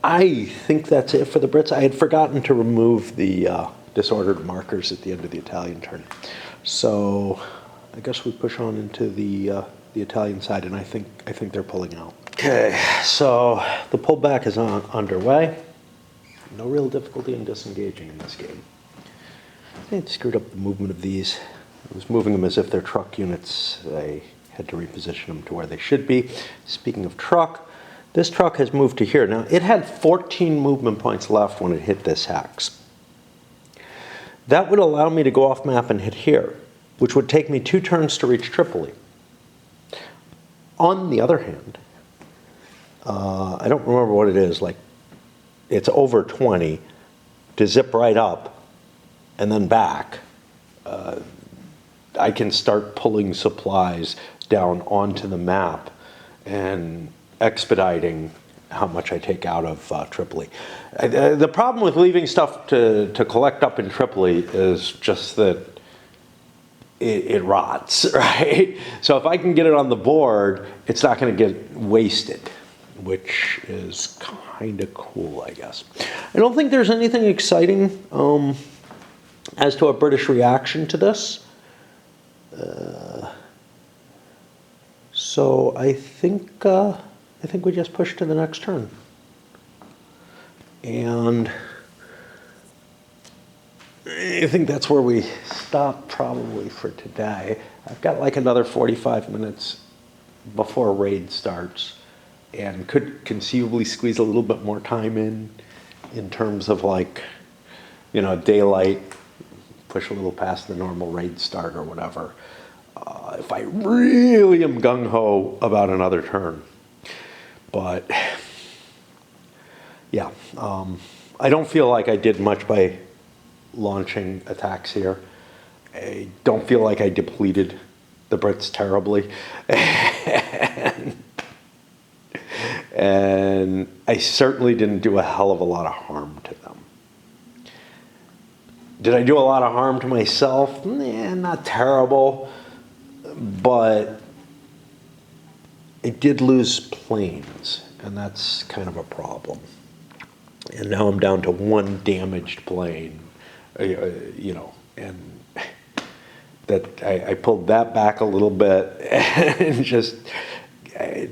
I think that's it for the Brits. I had forgotten to remove the disordered markers at the end of the Italian turn. So I guess we push on into the Italian side, and I think they're pulling out. Okay, so the pullback is underway. No real difficulty in disengaging in this game. I screwed up the movement of these. I was moving them as if they're truck units. I had to reposition them to where they should be. Speaking of truck, this truck has moved to here. Now, it had 14 movement points left when it hit this hex. That would allow me to go off map and hit here, which would take me 2 turns to reach Tripoli. On the other hand, I don't remember what it is, like it's over 20 to zip right up and then back. I can start pulling supplies down onto the map and expediting how much I take out of Tripoli. The problem with leaving stuff to collect up in Tripoli is just that it rots, right? So if I can get it on the board, it's not going to get wasted, which is kind of cool, I guess. I don't think there's anything exciting as to a British reaction to this. So I think we just push to the next turn. And I think that's where we stop probably for today. I've got like another 45 minutes before raid starts and could conceivably squeeze a little bit more time in terms of like, you know, daylight, push a little past the normal raid start or whatever. If I really am gung-ho about another turn. But yeah, I don't feel like I did much by launching attacks here. I don't feel like I depleted the Brits terribly. And I certainly didn't do a hell of a lot of harm to them. Did I do a lot of harm to myself? Not terrible, but I did lose planes, and that's kind of a problem. And now I'm down to 1 damaged plane, you know, and that I pulled that back a little bit and just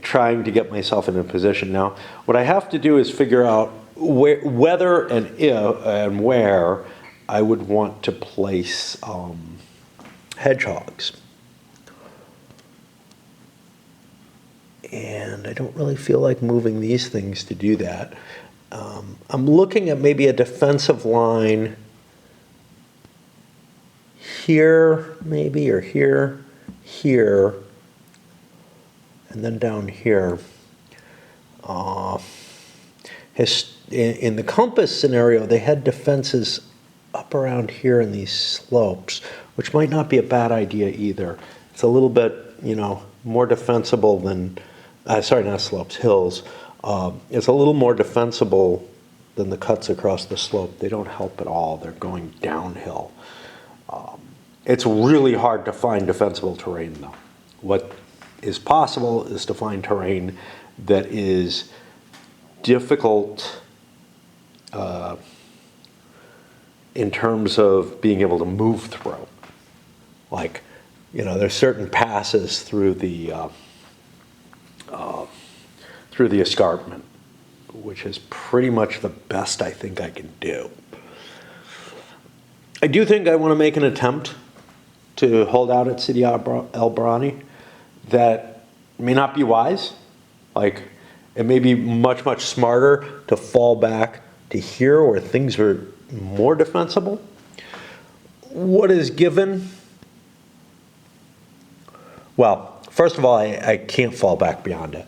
trying to get myself in a position. Now, what I have to do is figure out whether and if and where I would want to place hedgehogs. And I don't really feel like moving these things to do that. I'm looking at maybe a defensive line here, maybe, or here, here, and then down here. In the compass scenario, they had defenses up around here in these slopes, which might not be a bad idea either. It's a little bit, you know, more defensible than, sorry, not slopes, hills. It's a little more defensible than the cuts across the slope. They don't help at all. They're going downhill. It's really hard to find defensible terrain, though. What is possible is to find terrain that is difficult in terms of being able to move through. Like, you know, there's certain passes through the escarpment, which is pretty much the best I think I can do. I do think I want to make an attempt to hold out at Sidi El Barani. That may not be wise. Like, it may be much, much smarter to fall back to here where things are more defensible. What is given? Well, first of all, I can't fall back beyond it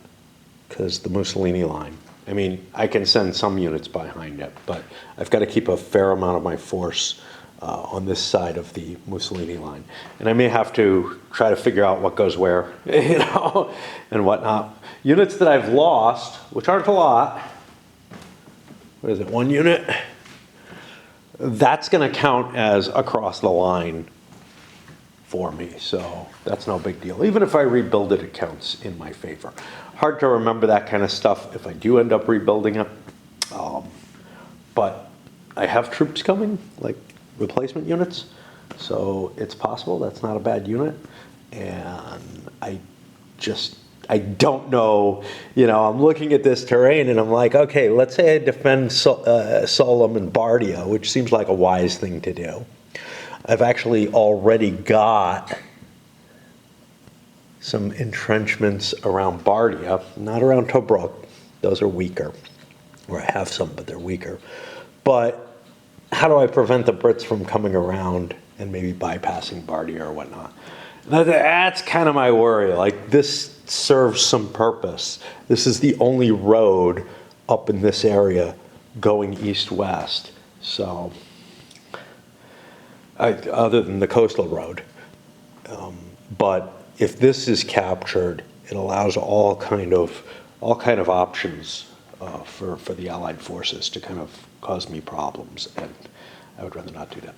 because the Mussolini line. I mean, I can send some units behind it, but I've got to keep a fair amount of my force on this side of the Mussolini line. And I may have to try to figure out what goes where, you know, and whatnot. Units that I've lost, which aren't a lot, what is it, 1 unit? That's going to count as across the line for me, so that's no big deal. Even if I rebuild it, it counts in my favor. Hard to remember that kind of stuff if I do end up rebuilding it. But I have troops coming, like replacement units, so it's possible. That's not a bad unit. And I don't know, I'm looking at this terrain and I'm like, okay, let's say I defend Solom and Bardia, which seems like a wise thing to do. I've actually already got some entrenchments around Bardia, not around Tobruk. Those are weaker. Or I have some, but they're weaker. But how do I prevent the Brits from coming around and maybe bypassing Bardia or whatnot? That's kind of my worry. Like, this serves some purpose. This is the only road up in this area going east-west. So, other than the coastal road. But if this is captured, it allows all kind of options for the Allied forces to kind of cause me problems, and I would rather not do that.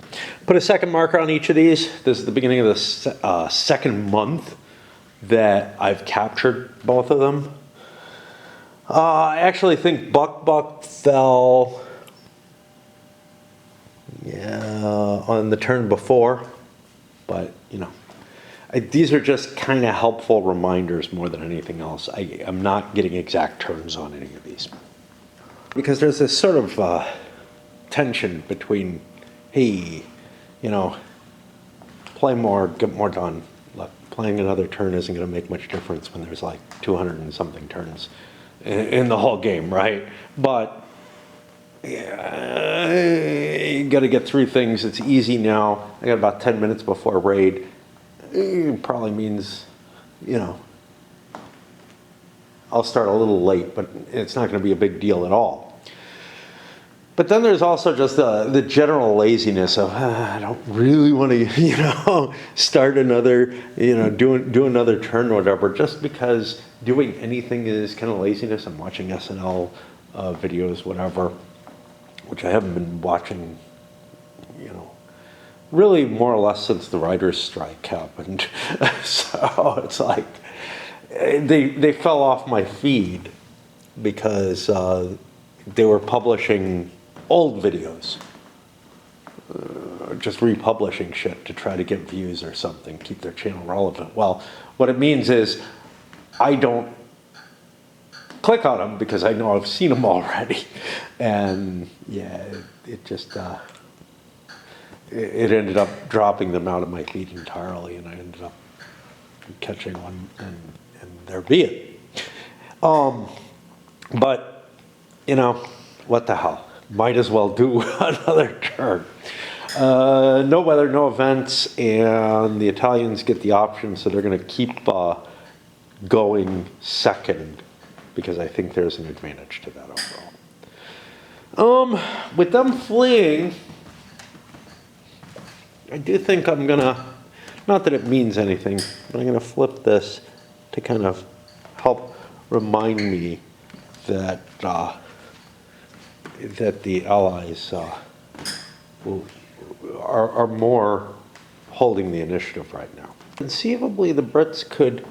Put a second marker on each of these. This is the beginning of the second month that I've captured both of them. I actually think Buck fell, on the turn before, but these are just kind of helpful reminders more than anything else. I'm not getting exact turns on any of these, because there's this sort of tension between, hey, play more, get more done. Look, playing another turn isn't going to make much difference when there's like 200 and something turns in the whole game, right? But you got to get through things. It's easy now. I got about 10 minutes before raid. It probably means, I'll start a little late, but it's not going to be a big deal at all. But then there's also just the general laziness of, I don't really want to, start another, do another turn or whatever, just because doing anything is kind of laziness. I'm watching SNL videos, whatever, which I haven't been watching, really more or less since the writer's strike happened. So it's like, they fell off my feed because they were publishing old videos, just republishing shit to try to get views or something, keep their channel relevant. Well, what it means is I don't click on them because I know I've seen them already. And yeah, it just, it ended up dropping them out of my feed entirely, and I ended up catching one, and there be it. But, what the hell? Might as well do another turn. No weather, no events, and the Italians get the option, so they're going to keep going second, because I think there's an advantage to that overall. With them fleeing, I do think I'm going to, not that it means anything, but I'm going to flip this to kind of help remind me that that the Allies are more holding the initiative right now. Conceivably, the Brits could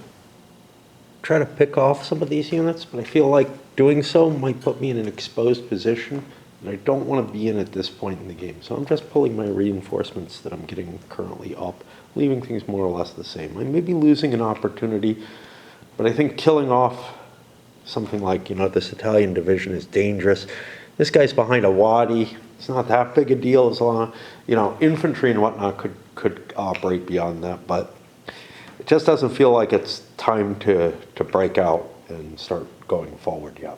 try to pick off some of these units, but I feel like doing so might put me in an exposed position that I don't want to be in at this point in the game. So I'm just pulling my reinforcements that I'm getting currently up, leaving things more or less the same. I may be losing an opportunity, but I think killing off something like, this Italian division is dangerous. This guy's behind a wadi. It's not that big a deal as long, infantry and whatnot could operate beyond that, but it just doesn't feel like it's time to break out and start going forward yet.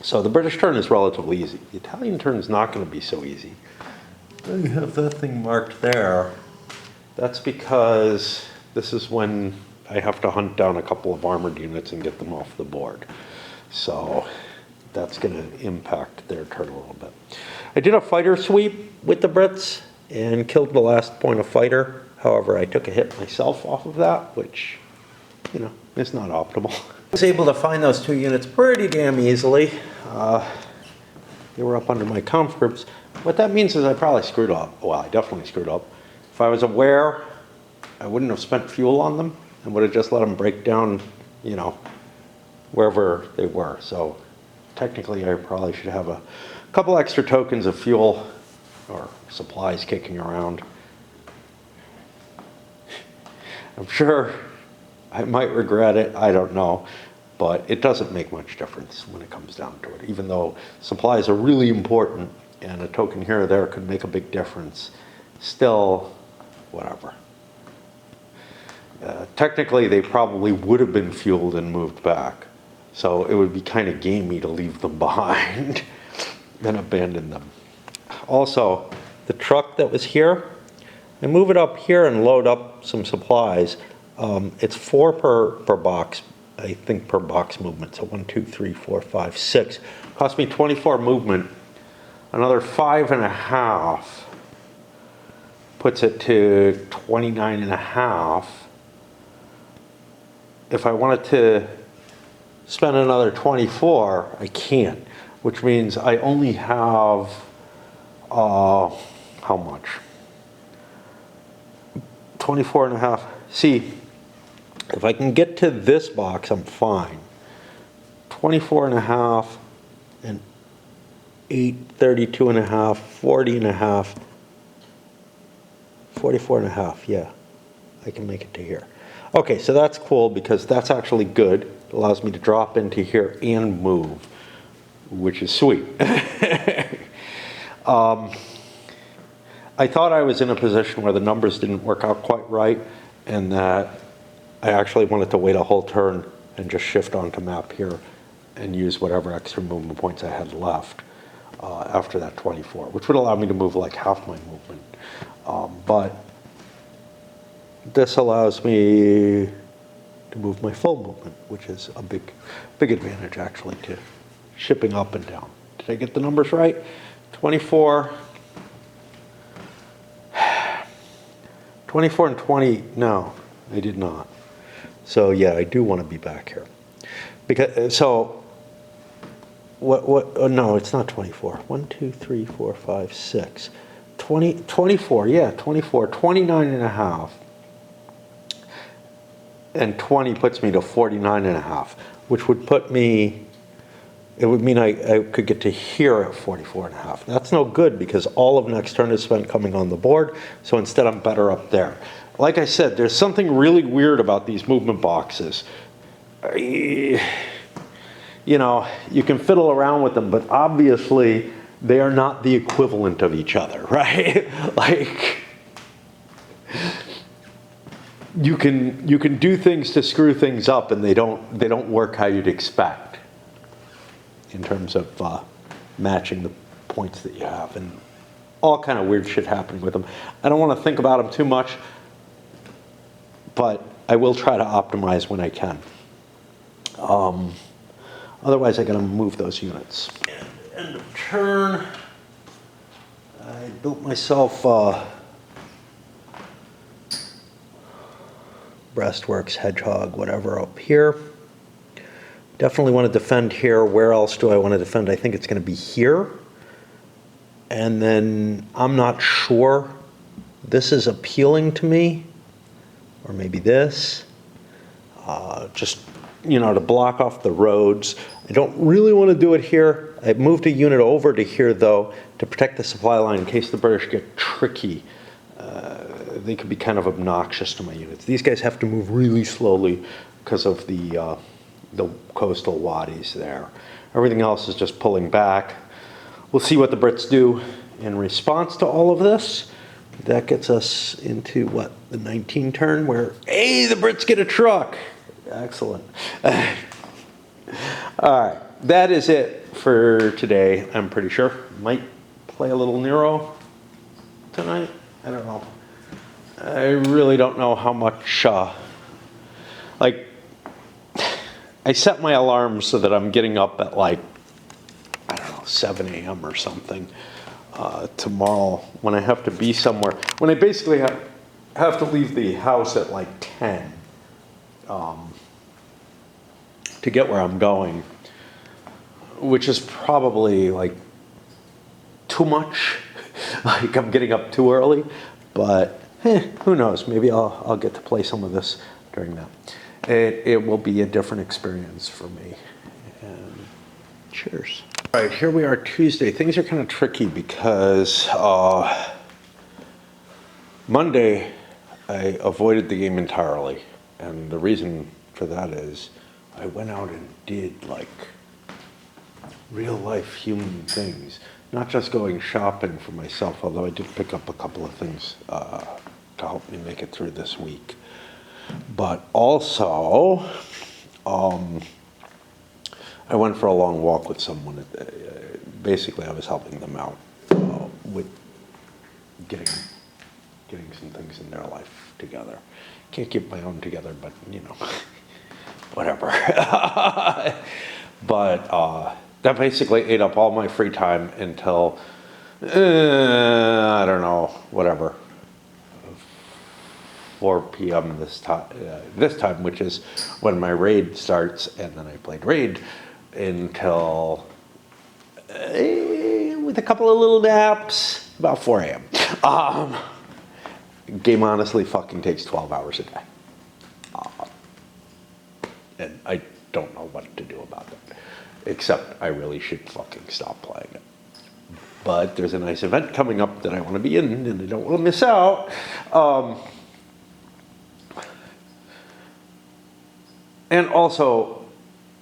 So the British turn is relatively easy. The Italian turn is not going to be so easy. You have that thing marked there. That's because this is when I have to hunt down a couple of armored units and get them off the board. So that's going to impact their turn a little bit. I did a fighter sweep with the Brits and killed the last point of fighter. However, I took a hit myself off of that, which, is not optimal. I was able to find those two units pretty damn easily. They were up under my conf groups. What that means is I probably screwed up. Well, I definitely screwed up. If I was aware, I wouldn't have spent fuel on them and would have just let them break down, wherever they were. So technically, I probably should have a couple extra tokens of fuel or supplies kicking around. I'm sure I might regret it, I don't know. But it doesn't make much difference when it comes down to it. Even though supplies are really important and a token here or there could make a big difference, still, whatever. Technically, they probably would have been fueled and moved back. So it would be kind of gamey to leave them behind and abandon them. Also, the truck that was here, I move it up here and load up some supplies. It's 4 per box, I think, per box movement. So 1, 2, 3, 4, 5, 6. Cost me 24 movement. Another 5.5 puts it to 29.5. If I wanted to spend another 24, I can't, which means I only have, how much? 24.5. See, if I can get to this box, I'm fine. 24.5 and 8, 32.5, 40.5, 44.5, yeah, I can make it to here. Okay, so that's cool because that's actually good. It allows me to drop into here and move, which is sweet. I thought I was in a position where the numbers didn't work out quite right and that I actually wanted to wait a whole turn and just shift onto map here and use whatever extra movement points I had left after that 24, which would allow me to move like half my movement. But this allows me to move my full movement, which is a big advantage actually to shipping up and down. Did I get the numbers right? 24 and 20, no, I did not. So yeah, I do want to be back here. Because, so, oh, no, it's not 24. 1, 2, 3, 4, 5, 6. 24, yeah, 24, 29.5. And 20 puts me to 49.5, which would put me, it would mean I could get to here at 44.5. That's no good because all of next turn is spent coming on the board, so instead I'm better up there. Like I said, there's something really weird about these movement boxes. You know, you can fiddle around with them, but obviously they are not the equivalent of each other, right? Like, you can do things to screw things up and they don't work how you'd expect in terms of matching the points that you have, and all kind of weird shit happening with them. I don't want to think about them too much, but I will try to optimize when I can. Otherwise I gotta move those units. End of turn. I built myself breastworks, hedgehog, whatever up here. Definitely want to defend here. Where else do I want to defend? I think it's going to be here. And then I'm not sure. This is appealing to me. Or maybe this. Just, you know, to block off the roads. I don't really want to do it here. I moved a unit over to here, though, to protect the supply line in case the British get tricky. They could be kind of obnoxious to my units. These guys have to move really slowly because of the coastal wadis there. Everything else is just pulling back. We'll see what the Brits do in response to all of this. That gets us into, what, the 19 turn where, hey, the Brits get a truck. Excellent. All right, that is it for today, I'm pretty sure. Might play a little Nero tonight. I don't know. I really don't know how much, like, I set my alarm so that I'm getting up at like, I don't know, 7 a.m. or something tomorrow when I have to be somewhere. When I basically have to leave the house at like 10 to get where I'm going, which is probably like too much. Like I'm getting up too early, but who knows? Maybe I'll get to play some of this during that. It will be a different experience for me. And cheers. All right, here we are Tuesday. Things are kind of tricky because Monday I avoided the game entirely. And the reason for that is I went out and did like real life human things, not just going shopping for myself, although I did pick up a couple of things to help me make it through this week. But also, I went for a long walk with someone. Basically, I was helping them out with getting some things in their life together. Can't keep my own together, but you know, whatever. But that basically ate up all my free time until, I don't know, whatever, 4 p.m. this time, which is when my raid starts, and then I played raid until, with a couple of little naps, about 4 a.m. Game honestly fucking takes 12 hours a day. And I don't know what to do about that, except I really should fucking stop playing it. But there's a nice event coming up that I want to be in, and I don't want to miss out. And also,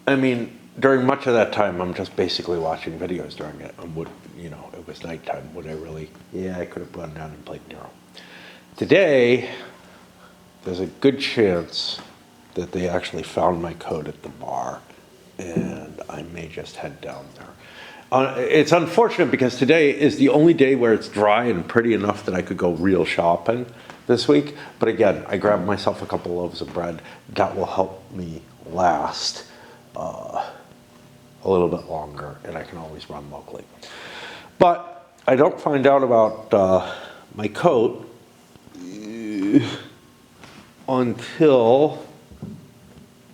I mean, during much of that time, I'm just basically watching videos during it. You know, it was nighttime. Would I really? Yeah, I could have gone down and played Nero. Today, there's a good chance that they actually found my code at the bar, and I may just head down there. It's unfortunate because today is the only day where it's dry and pretty enough that I could go real shopping this week. But again, I grabbed myself a couple loaves of bread. That will help me last a little bit longer, and I can always run locally. But I don't find out about my coat until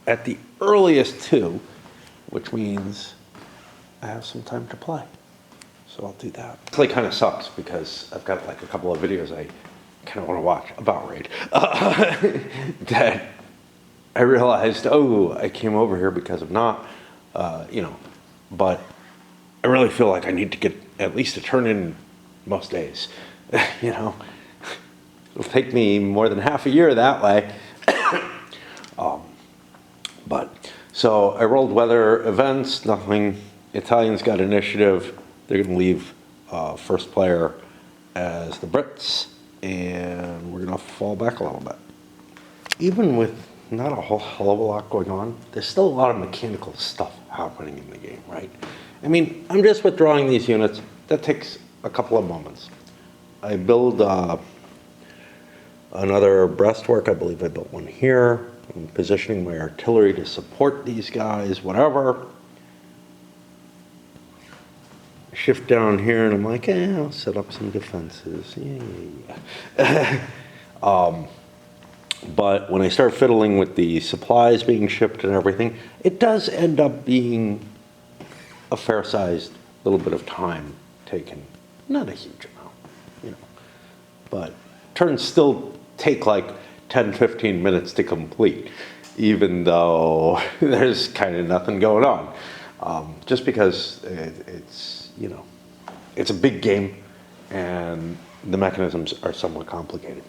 at the earliest 2, which means I have some time to play. So I'll do that. It like kind of sucks because I've got like a couple of videos I kind of want to watch about Raid that I realized, oh, I came over here because of not, you know, but I really feel like I need to get at least a turn in most days, you know. It'll take me more than half a year that way. But so I rolled weather events, nothing. Italians got initiative. They're going to leave first player as the Brits, and we're going to fall back a little bit. Even with not a whole hell of a lot going on, there's still a lot of mechanical stuff happening in the game, right? I mean, I'm just withdrawing these units. That takes a couple of moments. I build another breastwork. I believe I built one here. I'm positioning my artillery to support these guys, whatever. Shift down here, and I'm like, I'll set up some defenses. Yeah. But when I start fiddling with the supplies being shipped and everything, it does end up being a fair-sized little bit of time taken. Not a huge amount, you know. But turns still take like 10, 15 minutes to complete, even though there's kind of nothing going on. Just because it's, you know, it's a big game and the mechanisms are somewhat complicated.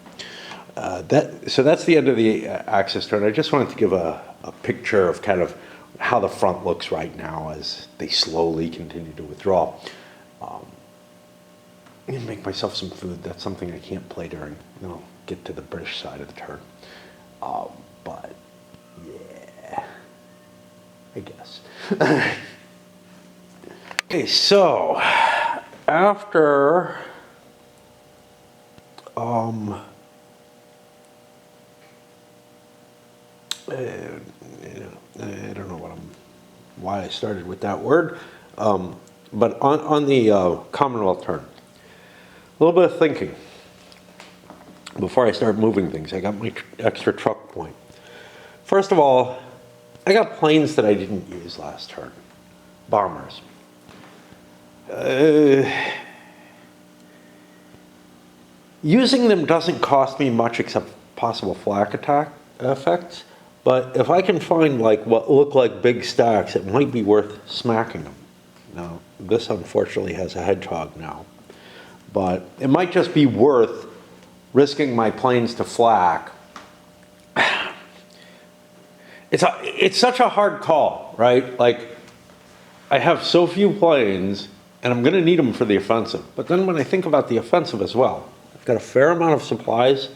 So that's the end of the Axis turn. I just wanted to give a picture of kind of how the front looks right now as they slowly continue to withdraw. I'm gonna make myself some food. That's something I can't play during. I'll get to the British side of the turn. But yeah, I guess. Okay, so after I don't know why I started with that word, but on the Commonwealth turn, a little bit of thinking before I start moving things. I got my extra truck point. First of all, I got planes that I didn't use last turn, bombers. Using them doesn't cost me much except possible flak attack effects. But if I can find like what look like big stacks, it might be worth smacking them. Now, this unfortunately has a hedgehog now. But it might just be worth risking my planes to flak it's such a hard call, right? Like, I have so few planes, and I'm going to need them for the offensive. But then when I think about the offensive as well, I've got a fair amount of supplies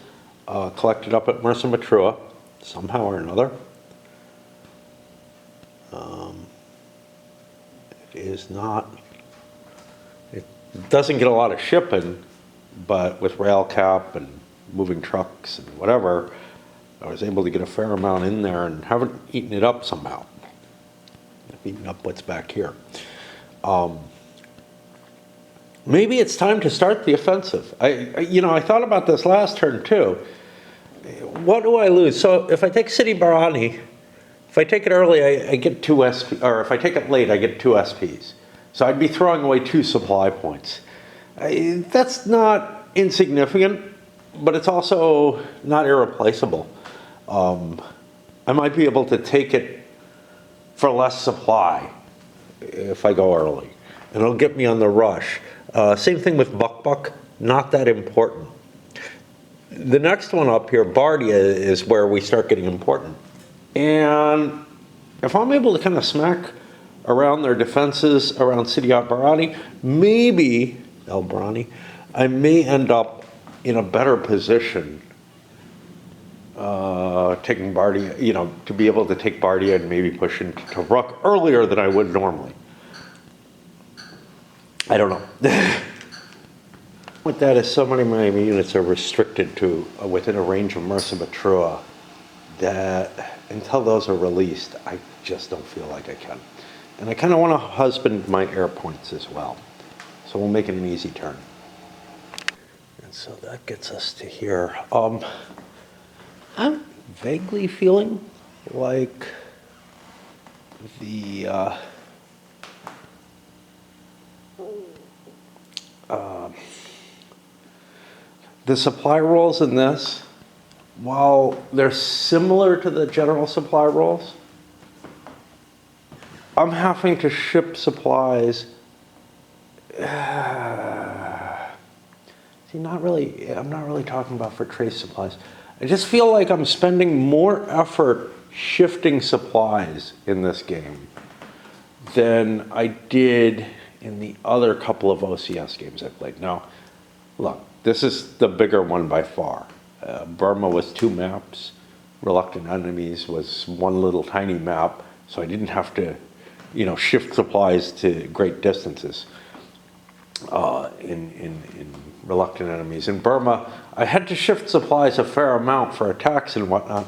collected up at Mersa Matrua, somehow or another. It doesn't get a lot of shipping, but with rail cap and moving trucks and whatever, I was able to get a fair amount in there and haven't eaten it up somehow. I've eaten up what's back here. Maybe it's time to start the offensive. I thought about this last turn too. What do I lose? So if I take City Barani, if I take it early, I get 2 SP, or if I take it late, I get 2 SPs. So I'd be throwing away 2 supply points. That's not insignificant, but it's also not irreplaceable. I might be able to take it for less supply if I go early, and it'll get me on the rush. Same thing with Buck, not that important. The next one up here, Bardia, is where we start getting important. And if I'm able to kind of smack around their defenses around City El Barani, I may end up in a better position taking Bardia, to be able to take Bardia and maybe push into Tobruk earlier than I would normally. I don't know. With that is so many of my units are restricted to within a range of Mersa Matrua that until those are released, I just don't feel like I can. And I kind of want to husband my air points as well. So we'll make it an easy turn. And so that gets us to here. I'm vaguely feeling like the supply rolls in this, while they're similar to the general supply rolls, I'm having to ship supplies. See, I'm not really talking about for trace supplies. I just feel like I'm spending more effort shifting supplies in this game than I did in the other couple of OCS games I played. Now, look, this is the bigger one by far. Burma was 2 maps. Reluctant Enemies was 1 little tiny map, so I didn't have to, shift supplies to great distances in Reluctant Enemies. In Burma, I had to shift supplies a fair amount for attacks and whatnot,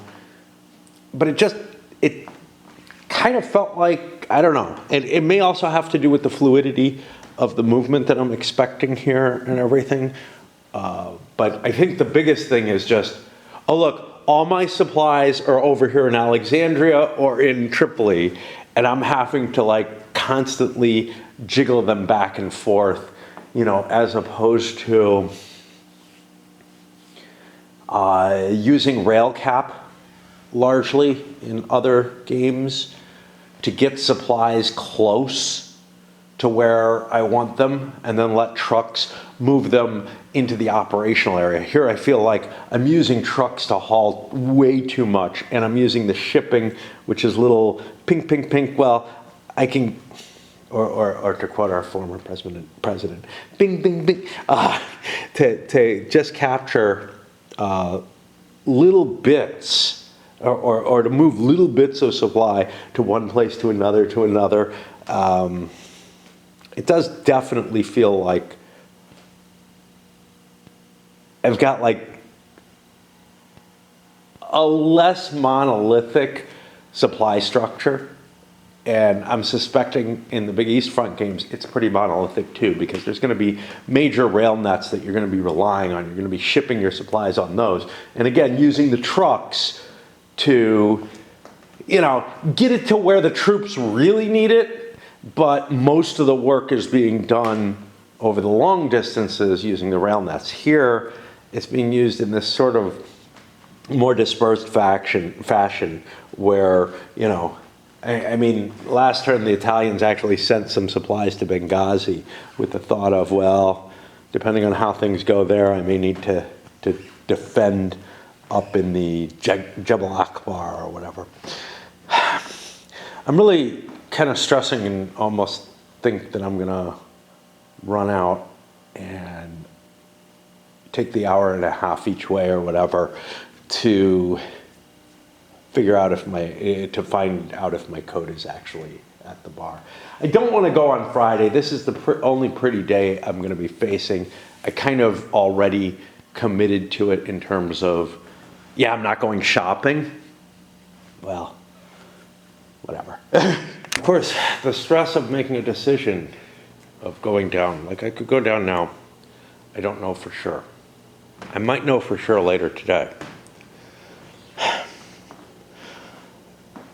but it kind of felt like, I don't know, it may also have to do with the fluidity of the movement that I'm expecting here and everything. But I think the biggest thing is just, oh look, all my supplies are over here in Alexandria or in Tripoli, and I'm having to constantly jiggle them back and forth, as opposed to using rail cap largely in other games to get supplies close to where I want them and then let trucks move them into the operational area. Here I feel like I'm using trucks to haul way too much, and I'm using the shipping, which is little pink, pink, pink. Well, I can, or to quote our former president, bing, bing, bing, to just capture little bits or to move little bits of supply to one place to another. It does definitely feel like I've got a less monolithic supply structure, and I'm suspecting in the Big East Front games it's pretty monolithic too, because there's going to be major rail nets that you're going to be relying on. You're going to be shipping your supplies on those, and again using the trucks to get it to where the troops really need it, but most of the work is being done over the long distances using the rail nets. Here it's being used in this sort of more dispersed fashion where, I mean, last turn the Italians actually sent some supplies to Benghazi with the thought of, well, depending on how things go there, I may need to defend up in the Jebel Akbar or whatever. I'm really kind of stressing and almost think that I'm gonna run out and take the hour and a half each way or whatever to figure out if to find out if my coat is actually at the bar. I don't want to go on Friday. This is the only pretty day I'm going to be facing. I kind of already committed to it in terms of, yeah, I'm not going shopping. Well, whatever. Of course, the stress of making a decision of going down, like I could go down now. I don't know for sure. I might know for sure later today.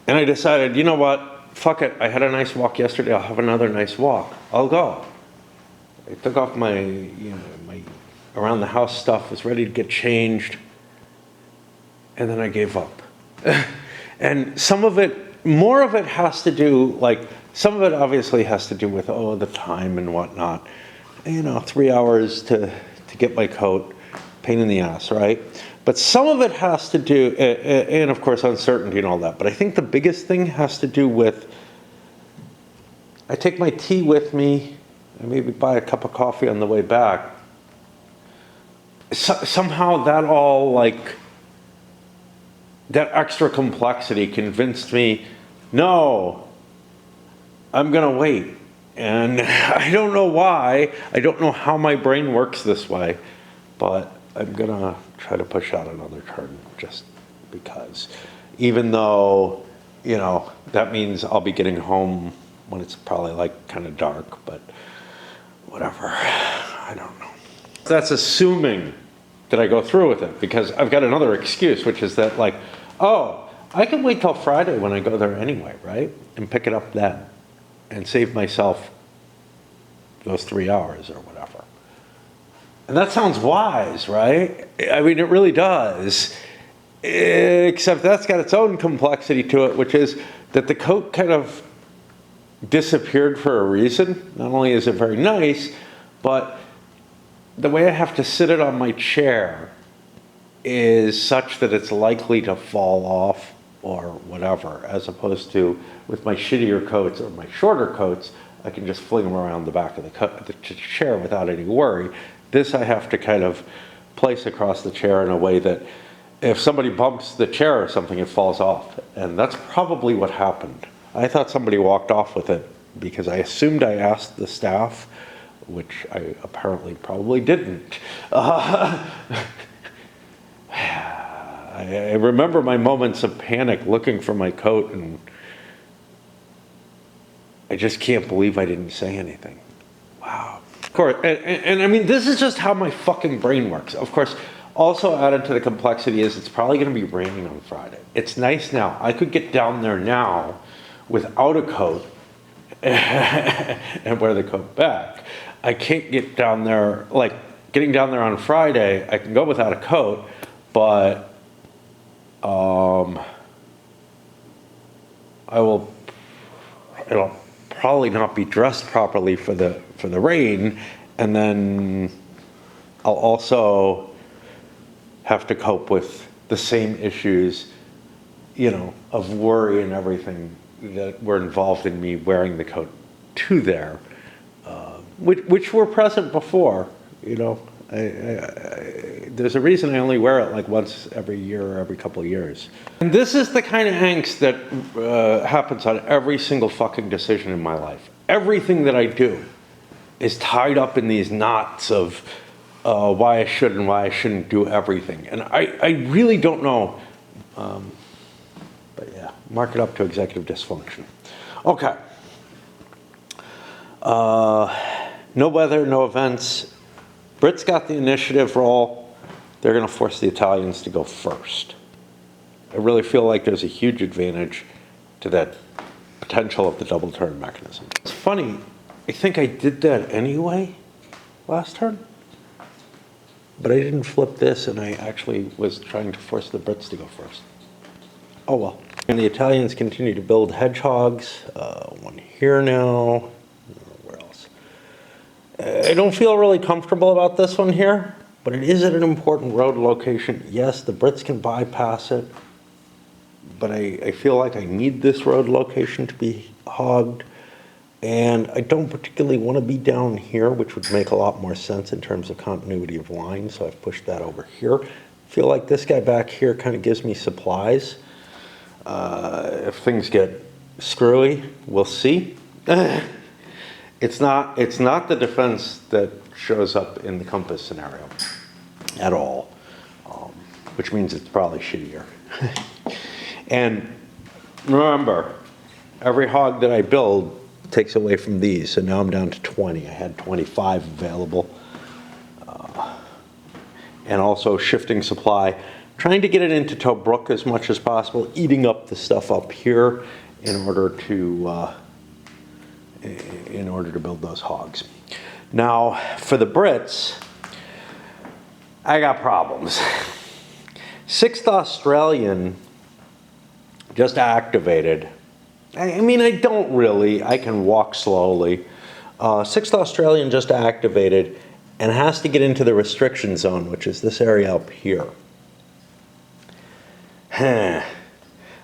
And I decided, you know what? Fuck it. I had a nice walk yesterday. I'll have another nice walk. I'll go. I took off my, my around the house stuff, was ready to get changed. And then I gave up. And some of it, more of it has to do, like, some of it obviously has to do with, the time and whatnot. 3 hours to get my coat, pain in the ass, right? But some of it has to do, and of course uncertainty and all that, but I think the biggest thing has to do with, I take my tea with me, I maybe buy a cup of coffee on the way back. Somehow that all, like, that extra complexity convinced me, no, I'm gonna wait. And I don't know why, I don't know how my brain works this way, but I'm gonna try to push out another turn just because. Even though, that means I'll be getting home when it's probably like kind of dark, but whatever, I don't know. That's assuming that I go through with it, because I've got another excuse, which is that, like, I can wait till Friday when I go there anyway, right? And pick it up then and save myself those 3 hours or whatever. And that sounds wise, right? I mean, it really does. Except that's got its own complexity to it, which is that the coat kind of disappeared for a reason. Not only is it very nice, but the way I have to sit it on my chair is such that it's likely to fall off or whatever, as opposed to with my shittier coats or my shorter coats, I can just fling them around the back of the chair without any worry. This I have to kind of place across the chair in a way that if somebody bumps the chair or something, it falls off. And that's probably what happened. I thought somebody walked off with it because I assumed I asked the staff, which I apparently probably didn't. I remember my moments of panic looking for my coat, and I just can't believe I didn't say anything. Wow. Of course, and I mean, this is just how my fucking brain works. Of course, also added to the complexity is it's probably going to be raining on Friday. It's nice now. I could get down there now without a coat and wear the coat back. I can't get down there, like getting down there on Friday, I can go without a coat, but it'll probably not be dressed properly for the rain, and then I'll also have to cope with the same issues, of worry and everything that were involved in me wearing the coat to there, which were present before. There's a reason I only wear it like once every year or every couple of years. And this is the kind of angst that happens on every single fucking decision in my life. Everything that I do is tied up in these knots of why I should and why I shouldn't do everything. And I really don't know. But yeah, mark it up to executive dysfunction. Okay. No weather, no events. Brits got the initiative role. They're going to force the Italians to go first. I really feel like there's a huge advantage to that potential of the double turn mechanism. It's funny, I think I did that anyway last turn, but I didn't flip this, and I actually was trying to force the Brits to go first. Oh well. And the Italians continue to build hedgehogs. One here now. Where else? I don't feel really comfortable about this one here, but it is at an important road location. Yes, the Brits can bypass it, but I feel like I need this road location to be hogged. And I don't particularly want to be down here, which would make a lot more sense in terms of continuity of line, so I've pushed that over here. I feel like this guy back here kind of gives me supplies. If things get screwy, we'll see. It's not the defense that shows up in the compass scenario at all, which means it's probably shittier. And remember, every hog that I build takes away from these, so now I'm down to 20. I had 25 available. And also shifting supply, trying to get it into Tobruk as much as possible, eating up the stuff up here in order to build those hogs. Now, for the Brits, I got problems. 6th Australian just activated. I mean, I don't really. I can walk slowly. 6th Australian just activated and has to get into the restriction zone, which is this area up here. I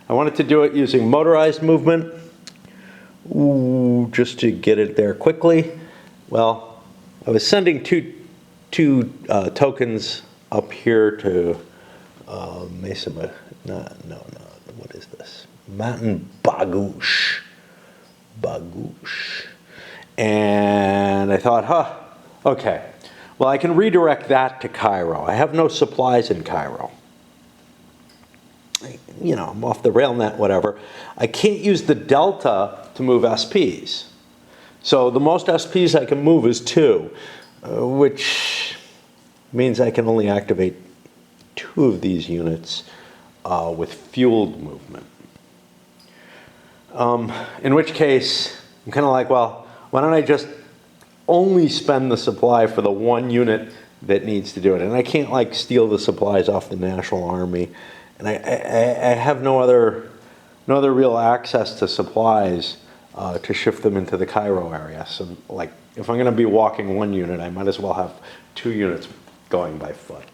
wanted to do it using motorized movement, just to get it there quickly. Well, I was sending two tokens up here to Mesa. No, what is this? Matan Bagoosh. And I thought, okay. Well, I can redirect that to Cairo. I have no supplies in Cairo. You know, I'm off the rail net, whatever. I can't use the Delta to move SPs. So the most SPs I can move is 2, which means I can only activate 2 of these units with fueled movement. In which case, I'm kind of like, well, why don't I just only spend the supply for the 1 unit that needs to do it? And I can't like steal the supplies off the National Army, and I have no other real access to supplies to shift them into the Cairo area. So like, if I'm going to be walking 1 unit, I might as well have 2 units going by foot.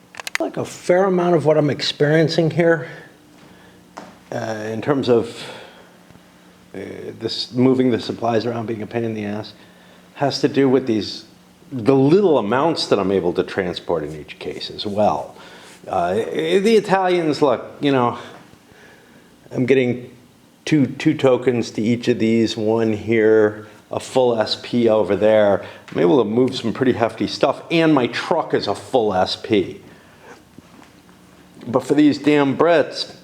Like a fair amount of what I'm experiencing here, in terms of this moving the supplies around being a pain in the ass, has to do with the little amounts that I'm able to transport in each case as well. The Italians, look, you know, I'm getting two tokens to each of these, 1 here, a full SP over there. I'm able to move some pretty hefty stuff, and my truck is a full SP. But for these damn Brits,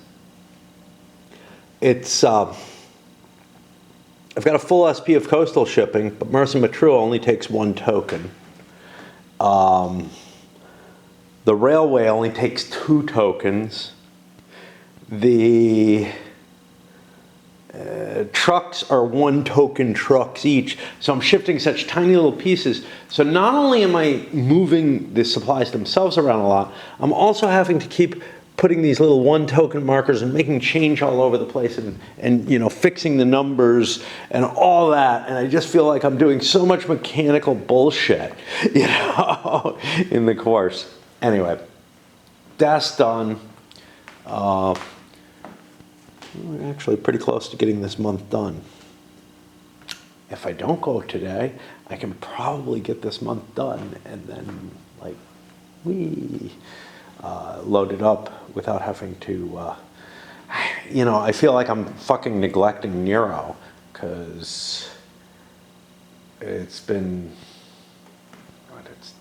it's I've got a full SP of coastal shipping, but Mersa Matruh only takes 1 token. The railway only takes 2 tokens. The trucks are 1 token trucks each. So I'm shifting such tiny little pieces. So not only am I moving the supplies themselves around a lot, I'm also having to keep putting these little 1 token markers and making change all over the place, and you know, fixing the numbers and all that. And I just feel like I'm doing so much mechanical bullshit, you know, in the course. Anyway, that's done. We're actually pretty close to getting this month done. If I don't go today, I can probably get this month done and then like load it up without having to, you know, I feel like I'm fucking neglecting Nero, because it's been, it's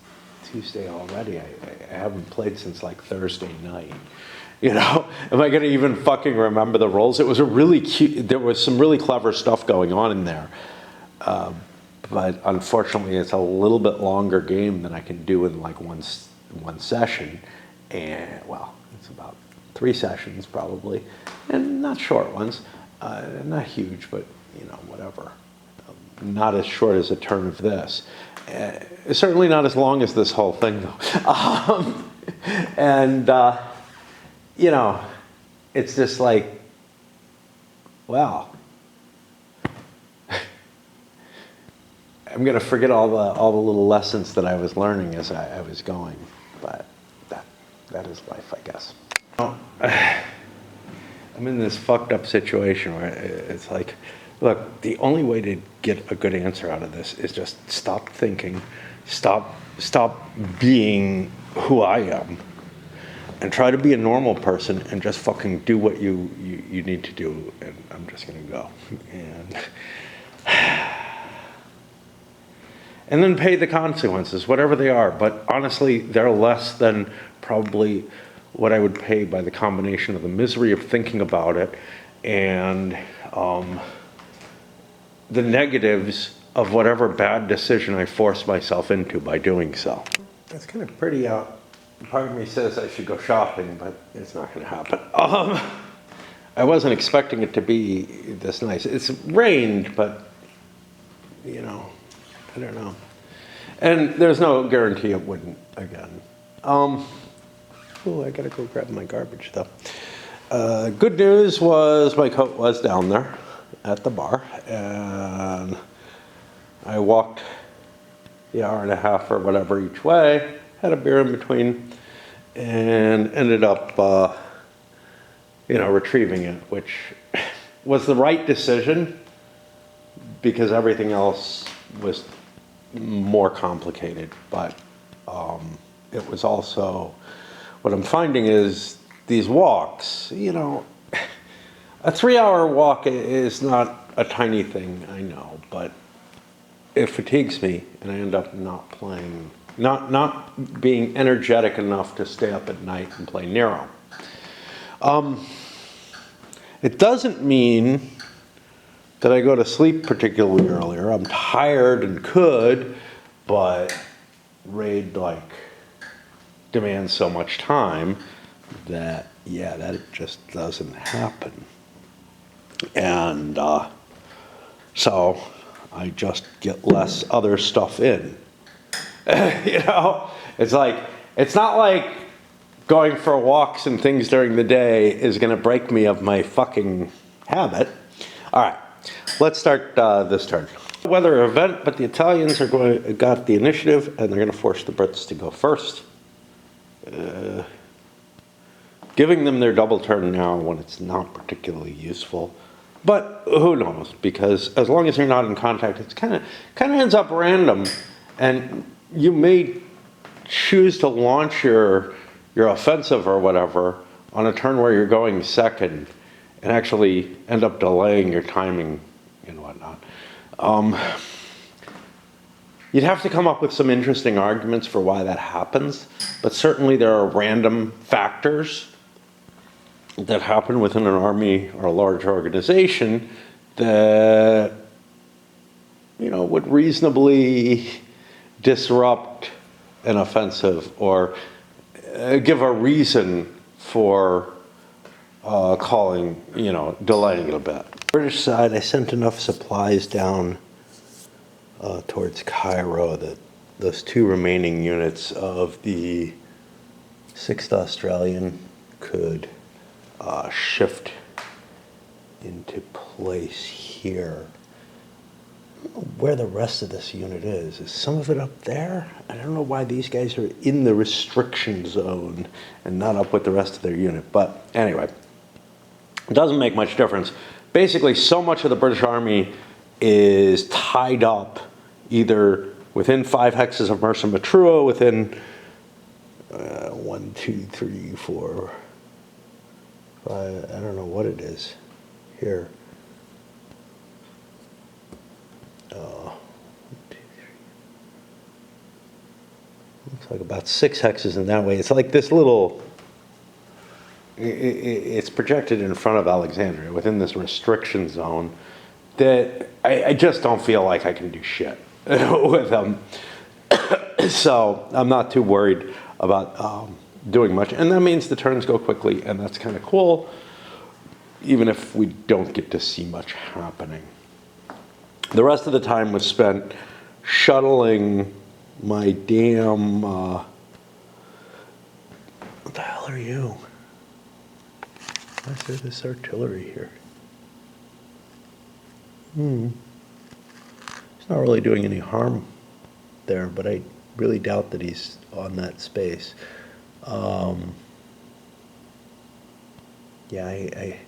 Tuesday already. I haven't played since like Thursday night. You know, am I gonna even fucking remember the rolls? It was a really cute, there was some really clever stuff going on in there. But unfortunately, it's a little bit longer game than I can do in like one session. And well, it's about 3 sessions probably, and not short ones, not huge, but you know, whatever. Not as short as a turn of this. Certainly not as long as this whole thing though. You know, it's just like, wow. I'm gonna forget all the little lessons that I was learning as I was going, but that is life, I guess. I'm in this fucked up situation where it's like, look, the only way to get a good answer out of this is just stop thinking, stop being who I am, and try to be a normal person and just fucking do what you need to do. And I'm just gonna go and then pay the consequences, whatever they are. But honestly, they're less than probably what I would pay by the combination of the misery of thinking about it and the negatives of whatever bad decision I force myself into by doing so. It's kind of pretty out. Part of me says I should go shopping, but it's not going to happen. I wasn't expecting it to be this nice. It's rained, but, you know, I don't know. And there's no guarantee it wouldn't again. Oh, I gotta go grab my garbage though. Good news was my coat was down there at the bar, and I walked the hour and a half or whatever each way, had a beer in between, and ended up, retrieving it, which was the right decision because everything else was more complicated. But it was also, what I'm finding is these walks, a 3-hour walk is not a tiny thing, I know, but it fatigues me and I end up not playing, not being energetic enough to stay up at night and play Nero. It doesn't mean that I go to sleep particularly earlier. I'm tired and could, but raid demands so much time that that just doesn't happen. And so I just get less other stuff in. It's not like going for walks and things during the day is going to break me of my fucking habit. All right, let's start this turn. Weather event, but the Italians got the initiative and they're going to force the Brits to go first. Giving them their double turn now when it's not particularly useful. But who knows? Because as long as you're not in contact, it's kind of ends up random, and you may choose to launch your offensive or whatever on a turn where you're going second, and actually end up delaying your timing and whatnot. You'd have to come up with some interesting arguments for why that happens, but certainly there are random factors that happen within an army or a large organization that would reasonably disrupt an offensive or give a reason for delaying it a bit. British side, I sent enough supplies down towards Cairo that those 2 remaining units of the 6th Australian could shift into place here. I don't know where the rest of this unit is. Is some of it up there? I don't know why these guys are in the restriction zone and not up with the rest of their unit. But anyway, it doesn't make much difference. Basically, so much of the British Army is tied up either within 5 hexes of Mersa Matrua, within 1, 2, 3, 4, 5, I don't know what it is here. 1, 2, 3. Looks like about 6 hexes in that way. It's like this little, it's projected in front of Alexandria within this restriction zone that I just don't feel like I can do shit with them. So I'm not too worried about doing much. And that means the turns go quickly, and that's kind of cool, even if we don't get to see much happening. The rest of the time was spent shuttling my damn, what the hell are you? Why is there this artillery here? He's not really doing any harm there, but I really doubt that he's on that space. Yeah, I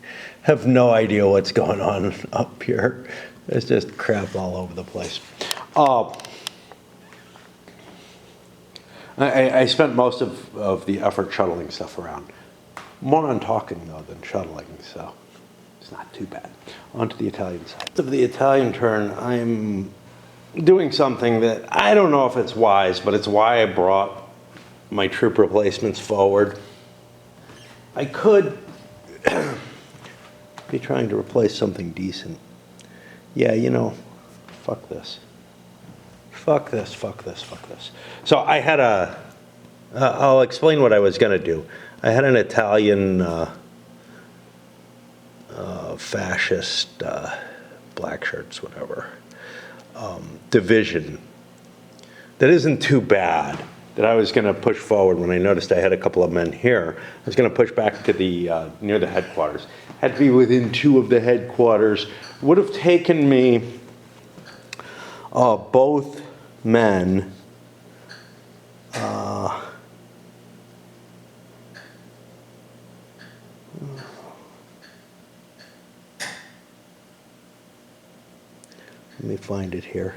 have no idea what's going on up here. There's just crap all over the place. I spent most of the effort shuttling stuff around. More on talking, though, than shuttling, so it's not too bad. On to the Italian side. Of the Italian turn, I'm doing something that I don't know if it's wise, but it's why I brought my troop replacements forward. I could be trying to replace something decent. Yeah, you know, fuck this. Fuck this, fuck this, fuck this. So I had I'll explain what I was gonna do. I had an Italian fascist, black shirts, whatever, division that isn't too bad, that I was gonna push forward when I noticed I had a couple of men here. I was gonna push back to the, near the headquarters. Had to be within 2 of the headquarters. Would have taken me both men let me find it here.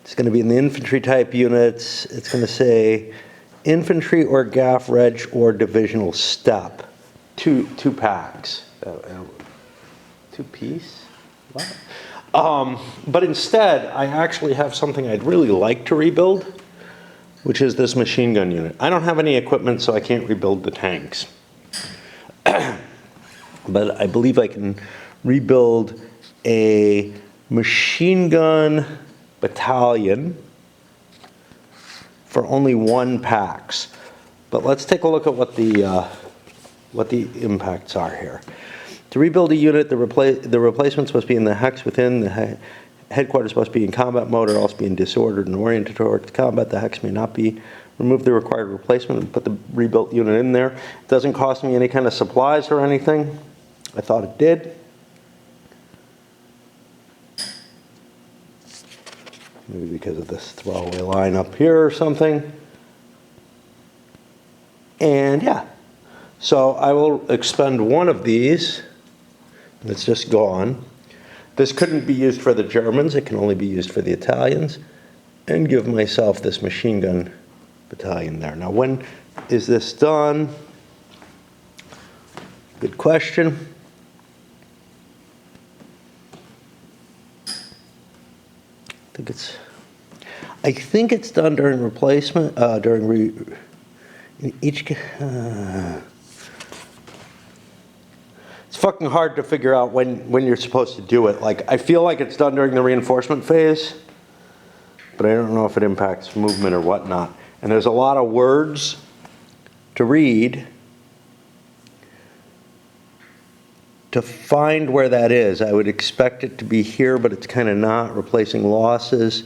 It's going to be in the infantry type units. It's going to say infantry or gaff reg or divisional step. Two packs. 2 piece? What? But instead, I actually have something I'd really like to rebuild, which is this machine gun unit. I don't have any equipment, so I can't rebuild the tanks. But I believe I can rebuild a machine gun battalion for only 1 PAX. But let's take a look at what the impacts are here. To rebuild a unit, the replacements must be in the hex within the headquarters must be in combat mode or else be in disordered and oriented towards combat. The hex may not be. Remove the required replacement and put the rebuilt unit in there. It doesn't cost me any kind of supplies or anything. I thought it did. Maybe because of this throwaway line up here or something. And yeah, so I will expend 1 of these. It's just gone. This couldn't be used for the Germans. It can only be used for the Italians. And give myself this machine gun battalion there. Now, when is this done? Good question. I think it's done during replacement, it's fucking hard to figure out when you're supposed to do it. Like, I feel like it's done during the reinforcement phase, but I don't know if it impacts movement or whatnot. And there's a lot of words to read to find where that is. I would expect it to be here, but it's kind of not. Replacing losses.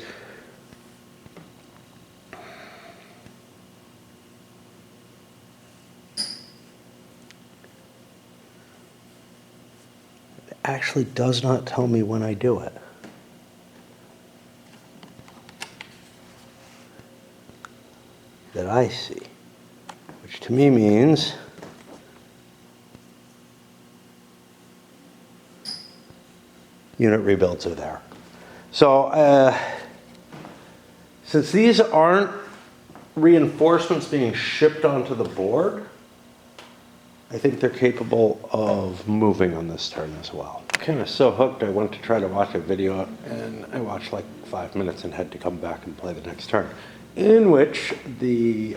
It actually does not tell me when I do it. That I see, which to me means unit rebuilds are there. So since these aren't reinforcements being shipped onto the board, I think they're capable of moving on this turn as well. Kind of so hooked, I went to try to watch a video and I watched like 5 minutes and had to come back and play the next turn, in which the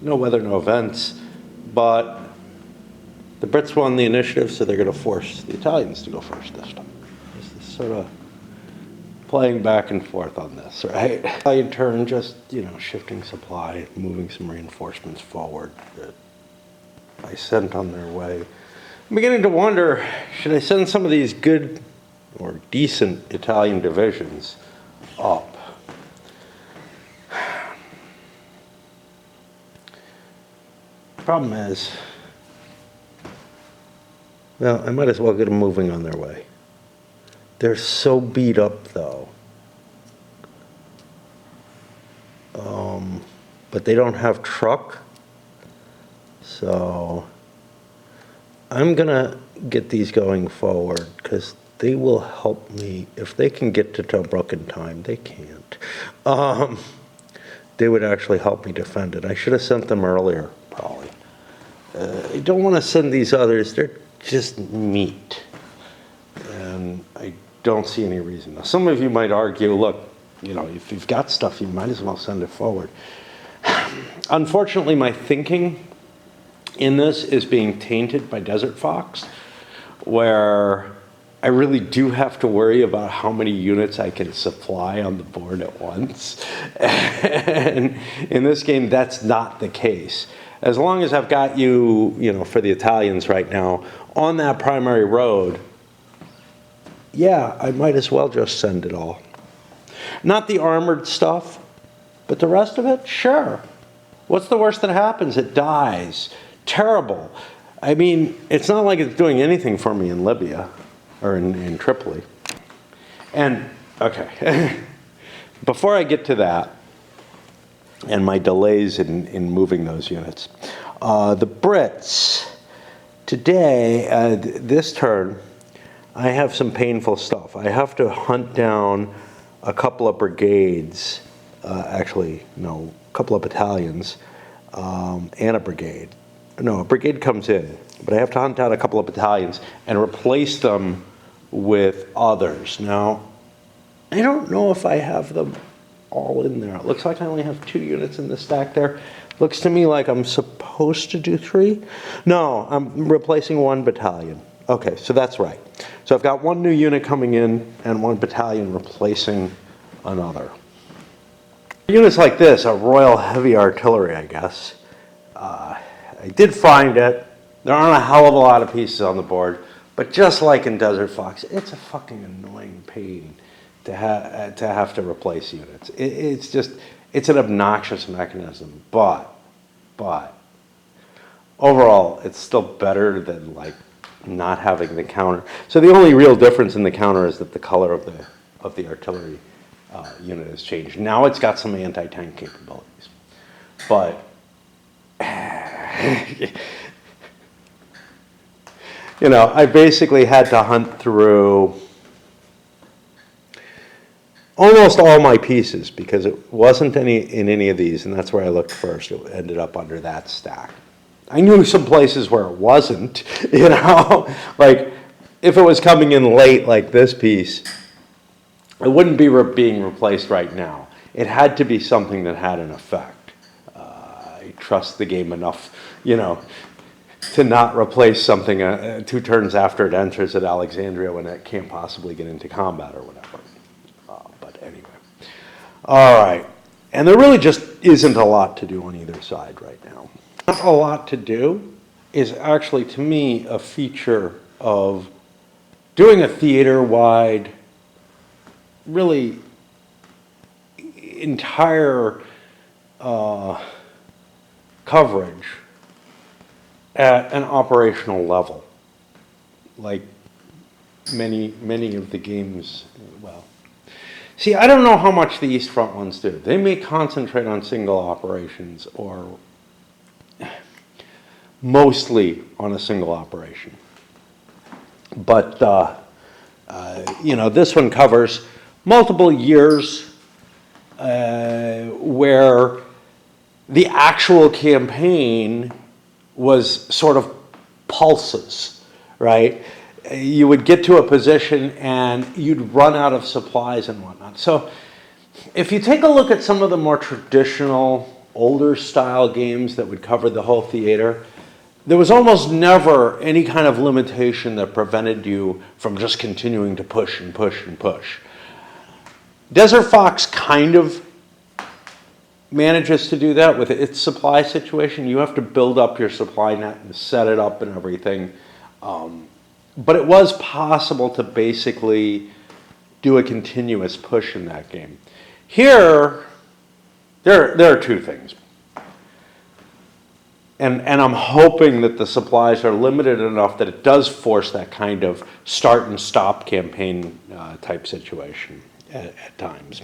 no weather, no events, but the Brits won the initiative, so they're going to force the Italians to go first this time. This is sort of playing back and forth on this, right? Italian turn, just, you know, shifting supply, moving some reinforcements forward that I sent on their way. I'm beginning to wonder, should I send some of these good or decent Italian divisions up? Problem is, well, I might as well get them moving on their way. They're so beat up, though. But they don't have truck, so I'm gonna get these going forward because they will help me. If they can get to Tobruk in time, they can't. They would actually help me defend it. I should have sent them earlier, probably. I don't want to send these others. They're just meat. And I don't see any reason. Now, some of you might argue, look, you know, if you've got stuff, you might as well send it forward. Unfortunately, my thinking in this is being tainted by Desert Fox, where I really do have to worry about how many units I can supply on the board at once. And in this game, that's not the case. As long as I've got you, you know, for the Italians right now, on that primary road, yeah, I might as well just send it all. Not the armored stuff, but the rest of it, sure. What's the worst that happens? It dies. Terrible. I mean, it's not like it's doing anything for me in Libya or in Tripoli. And, okay, before I get to that and my delays in moving those units, the Brits, today, this turn, I have some painful stuff. I have to hunt down a couple of brigades, actually, no, a couple of battalions, and a brigade. No, a brigade comes in, but I have to hunt down a couple of battalions and replace them with others. Now, I don't know if I have them all in there. It looks like I only have 2 units in the stack there. Looks to me like I'm supposed to do 3. No, I'm replacing 1 battalion. Okay, so that's right. So I've got 1 new unit coming in and 1 battalion replacing another. Units like this are Royal Heavy Artillery, I guess. I did find it. There aren't a hell of a lot of pieces on the board, but just like in Desert Fox, it's a fucking annoying pain to have to replace units. It's an obnoxious mechanism, but overall, it's still better than like not having the counter. So the only real difference in the counter is that the color of the artillery unit has changed. Now it's got some anti-tank capabilities, but you know, I basically had to hunt through almost all my pieces because it wasn't in any of these, and that's where I looked first. It ended up under that stack. I knew some places where it wasn't, you know, like if it was coming in late like this piece, it wouldn't be being replaced right now. It had to be something that had an effect. I trust the game enough, you know, to not replace something 2 turns after it enters at Alexandria when it can't possibly get into combat or whatever. But anyway. All right. And there really just isn't a lot to do on either side right now. Not a lot to do is actually, to me, a feature of doing a theater-wide, really entire coverage at an operational level, like many of the games. Well, see, I don't know how much the East Front ones do. They may concentrate on single operations or mostly on a single operation. But, you know, this one covers multiple years where the actual campaign was sort of pulses, right? You would get to a position and you'd run out of supplies and whatnot. So if you take a look at some of the more traditional, older style games that would cover the whole theater, there was almost never any kind of limitation that prevented you from just continuing to push and push and push. Desert Fox kind of manages to do that with its supply situation. You have to build up your supply net and set it up and everything. But it was possible to basically do a continuous push in that game. Here, there are 2 things. And I'm hoping that the supplies are limited enough that it does force that kind of start and stop campaign type situation at times.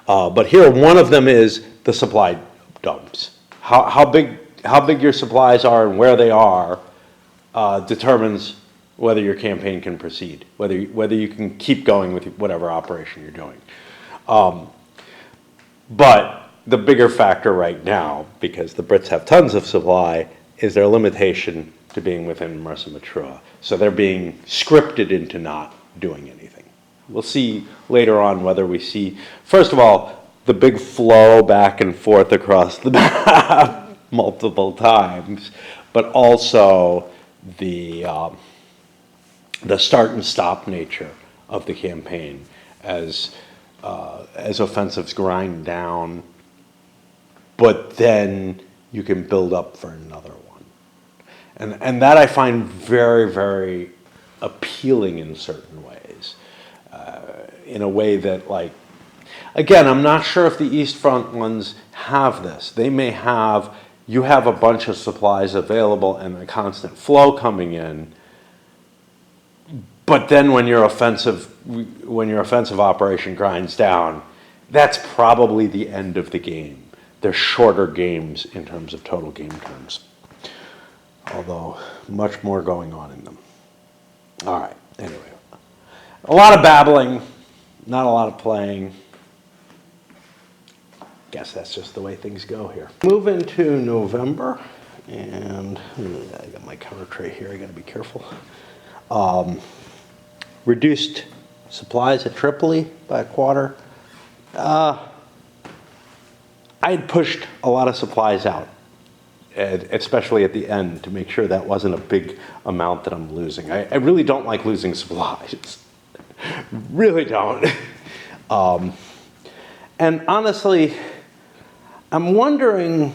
But here, one of them is the supply dumps. How big your supplies are and where they are determines whether your campaign can proceed, whether you can keep going with whatever operation you're doing. But the bigger factor right now, because the Brits have tons of supply, is their limitation to being within Mersa Matruh. So they're being scripted into not doing anything. We'll see later on whether we see, first of all, the big flow back and forth across the map multiple times, but also the start and stop nature of the campaign as offensives grind down, but then you can build up for another one. And that I find very, very appealing in certain ways. In a way that, like, again, I'm not sure if the East Front ones have this. They may have, you have a bunch of supplies available and a constant flow coming in, but then when your offensive operation grinds down, that's probably the end of the game. They're shorter games in terms of total game terms, although much more going on in them. All right, anyway. A lot of babbling, not a lot of playing. Guess that's just the way things go here. Move into November, and I got my cover tray here, I gotta be careful. Reduced supplies at Tripoli by a quarter. I had pushed a lot of supplies out, especially at the end, to make sure that wasn't a big amount that I'm losing. I really don't like losing supplies. Really don't. And honestly, I'm wondering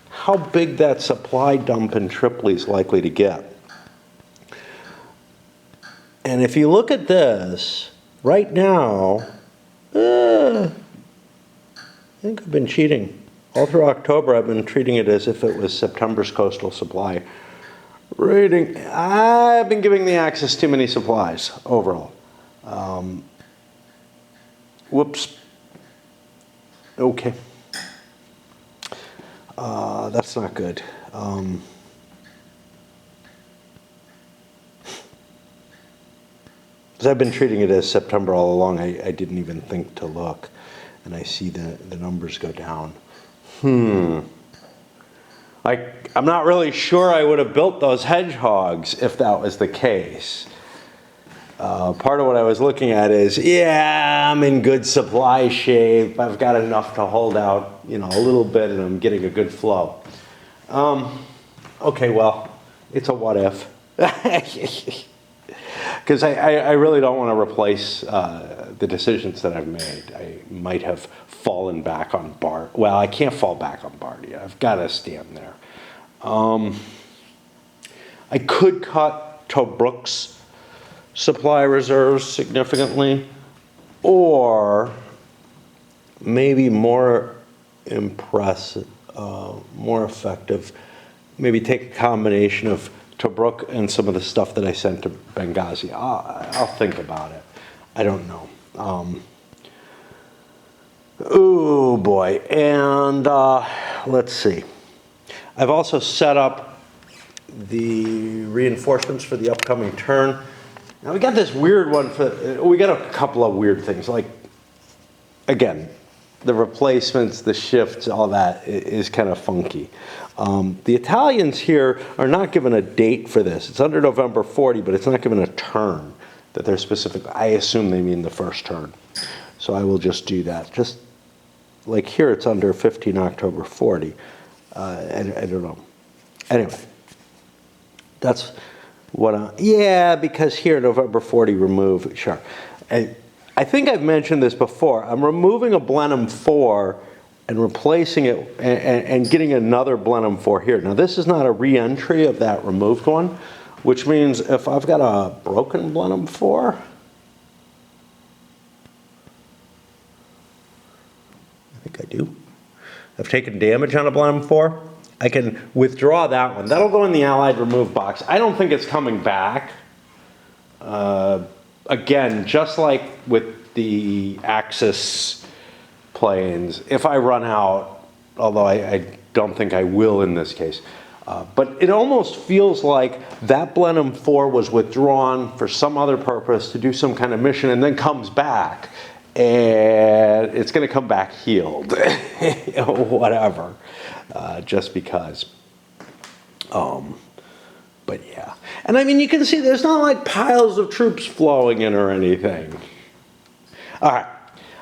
how big that supply dump in Tripoli is likely to get. And if you look at this, right now, I think I've been cheating. All through October, I've been treating it as if it was September's coastal supply rating. I've been giving the Axis too many supplies overall. Whoops. Okay. That's not good. Because I've been treating it as September all along. I didn't even think to look. And I see the numbers go down. I'm not really sure I would have built those hedgehogs if that was the case. Part of what I was looking at is, yeah, I'm in good supply shape. I've got enough to hold out, a little bit, and I'm getting a good flow. Okay, well, it's a what if. Because I really don't want to replace the decisions that I've made. I might have fallen back on Bart. Well, I can't fall back on Bardia. I've got to stand there. I could cut Tobruk's supply reserves significantly, or maybe more impressive, more effective, maybe take a combination of Tobruk and some of the stuff that I sent to Benghazi. I'll think about it. I don't know. Oh boy, and let's see. I've also set up the reinforcements for the upcoming turn. Now we got this weird one we got a couple of weird things, like, again, the replacements, the shifts, all that is kind of funky. The Italians here are not given a date for this. It's under November 40, but it's not given a turn that they're specific. I assume they mean the first turn. So I will just do that. Just like here, it's under 15 October 40. I don't know. Anyway, that's what yeah, because here, November 40, remove, sure. I think I've mentioned this before. I'm removing a Blenheim 4 and replacing it and getting another Blenheim 4 here. Now, this is not a re-entry of that removed one, which means if I've got a broken Blenheim 4, I think I do. I've taken damage on a Blenheim 4. I can withdraw that one. That'll go in the Allied remove box. I don't think it's coming back. Again, just like with the Axis planes, if I run out, although I don't think I will in this case, But it almost feels like that Blenheim 4 was withdrawn for some other purpose to do some kind of mission and then comes back. And it's going to come back healed, whatever, just because. But yeah. And I mean, you can see there's not like piles of troops flowing in or anything. All right.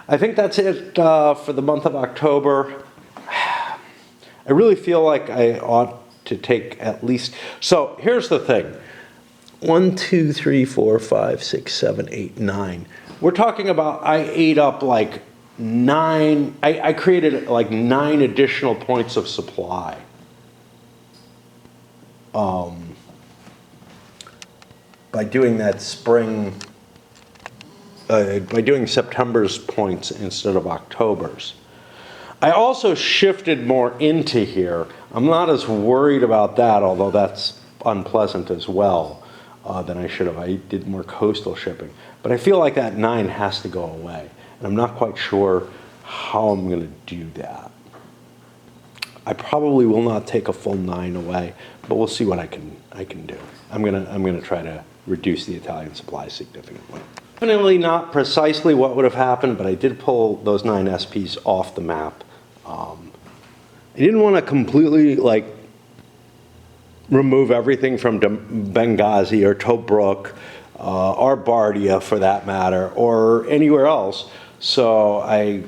I think that's it for the month of October. I really feel like I ought to take at least, so here's the thing. 1, 2, 3, 4, 5, 6, 7, 8, 9. We're talking about, I ate up like 9, I created like 9 additional points of supply. By doing that spring, by doing September's points instead of October's. I also shifted more into here. I'm not as worried about that, although that's unpleasant as well than I should have. I did more coastal shipping. But I feel like that 9 has to go away. And I'm not quite sure how I'm going to do that. I probably will not take a full 9 away, but we'll see what I can do. I'm gonna try to reduce the Italian supply significantly. Definitely not precisely what would have happened, but I did pull those 9 SPs off the map. I didn't want to completely like remove everything from Benghazi or Tobruk or Bardia for that matter, or anywhere else. So I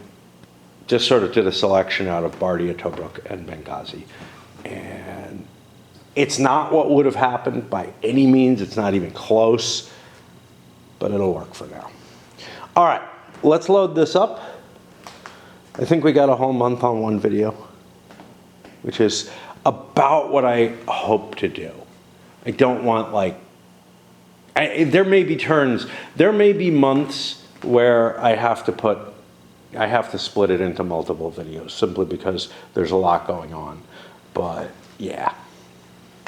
just sort of did a selection out of Bardia, Tobruk, and Benghazi. And it's not what would have happened by any means. It's not even close, but it'll work for now. All right, let's load this up. I think we got a whole month on one video, which is about what I hope to do. I don't want like, there may be turns, there may be months where I have to split it into multiple videos simply because there's a lot going on. But yeah,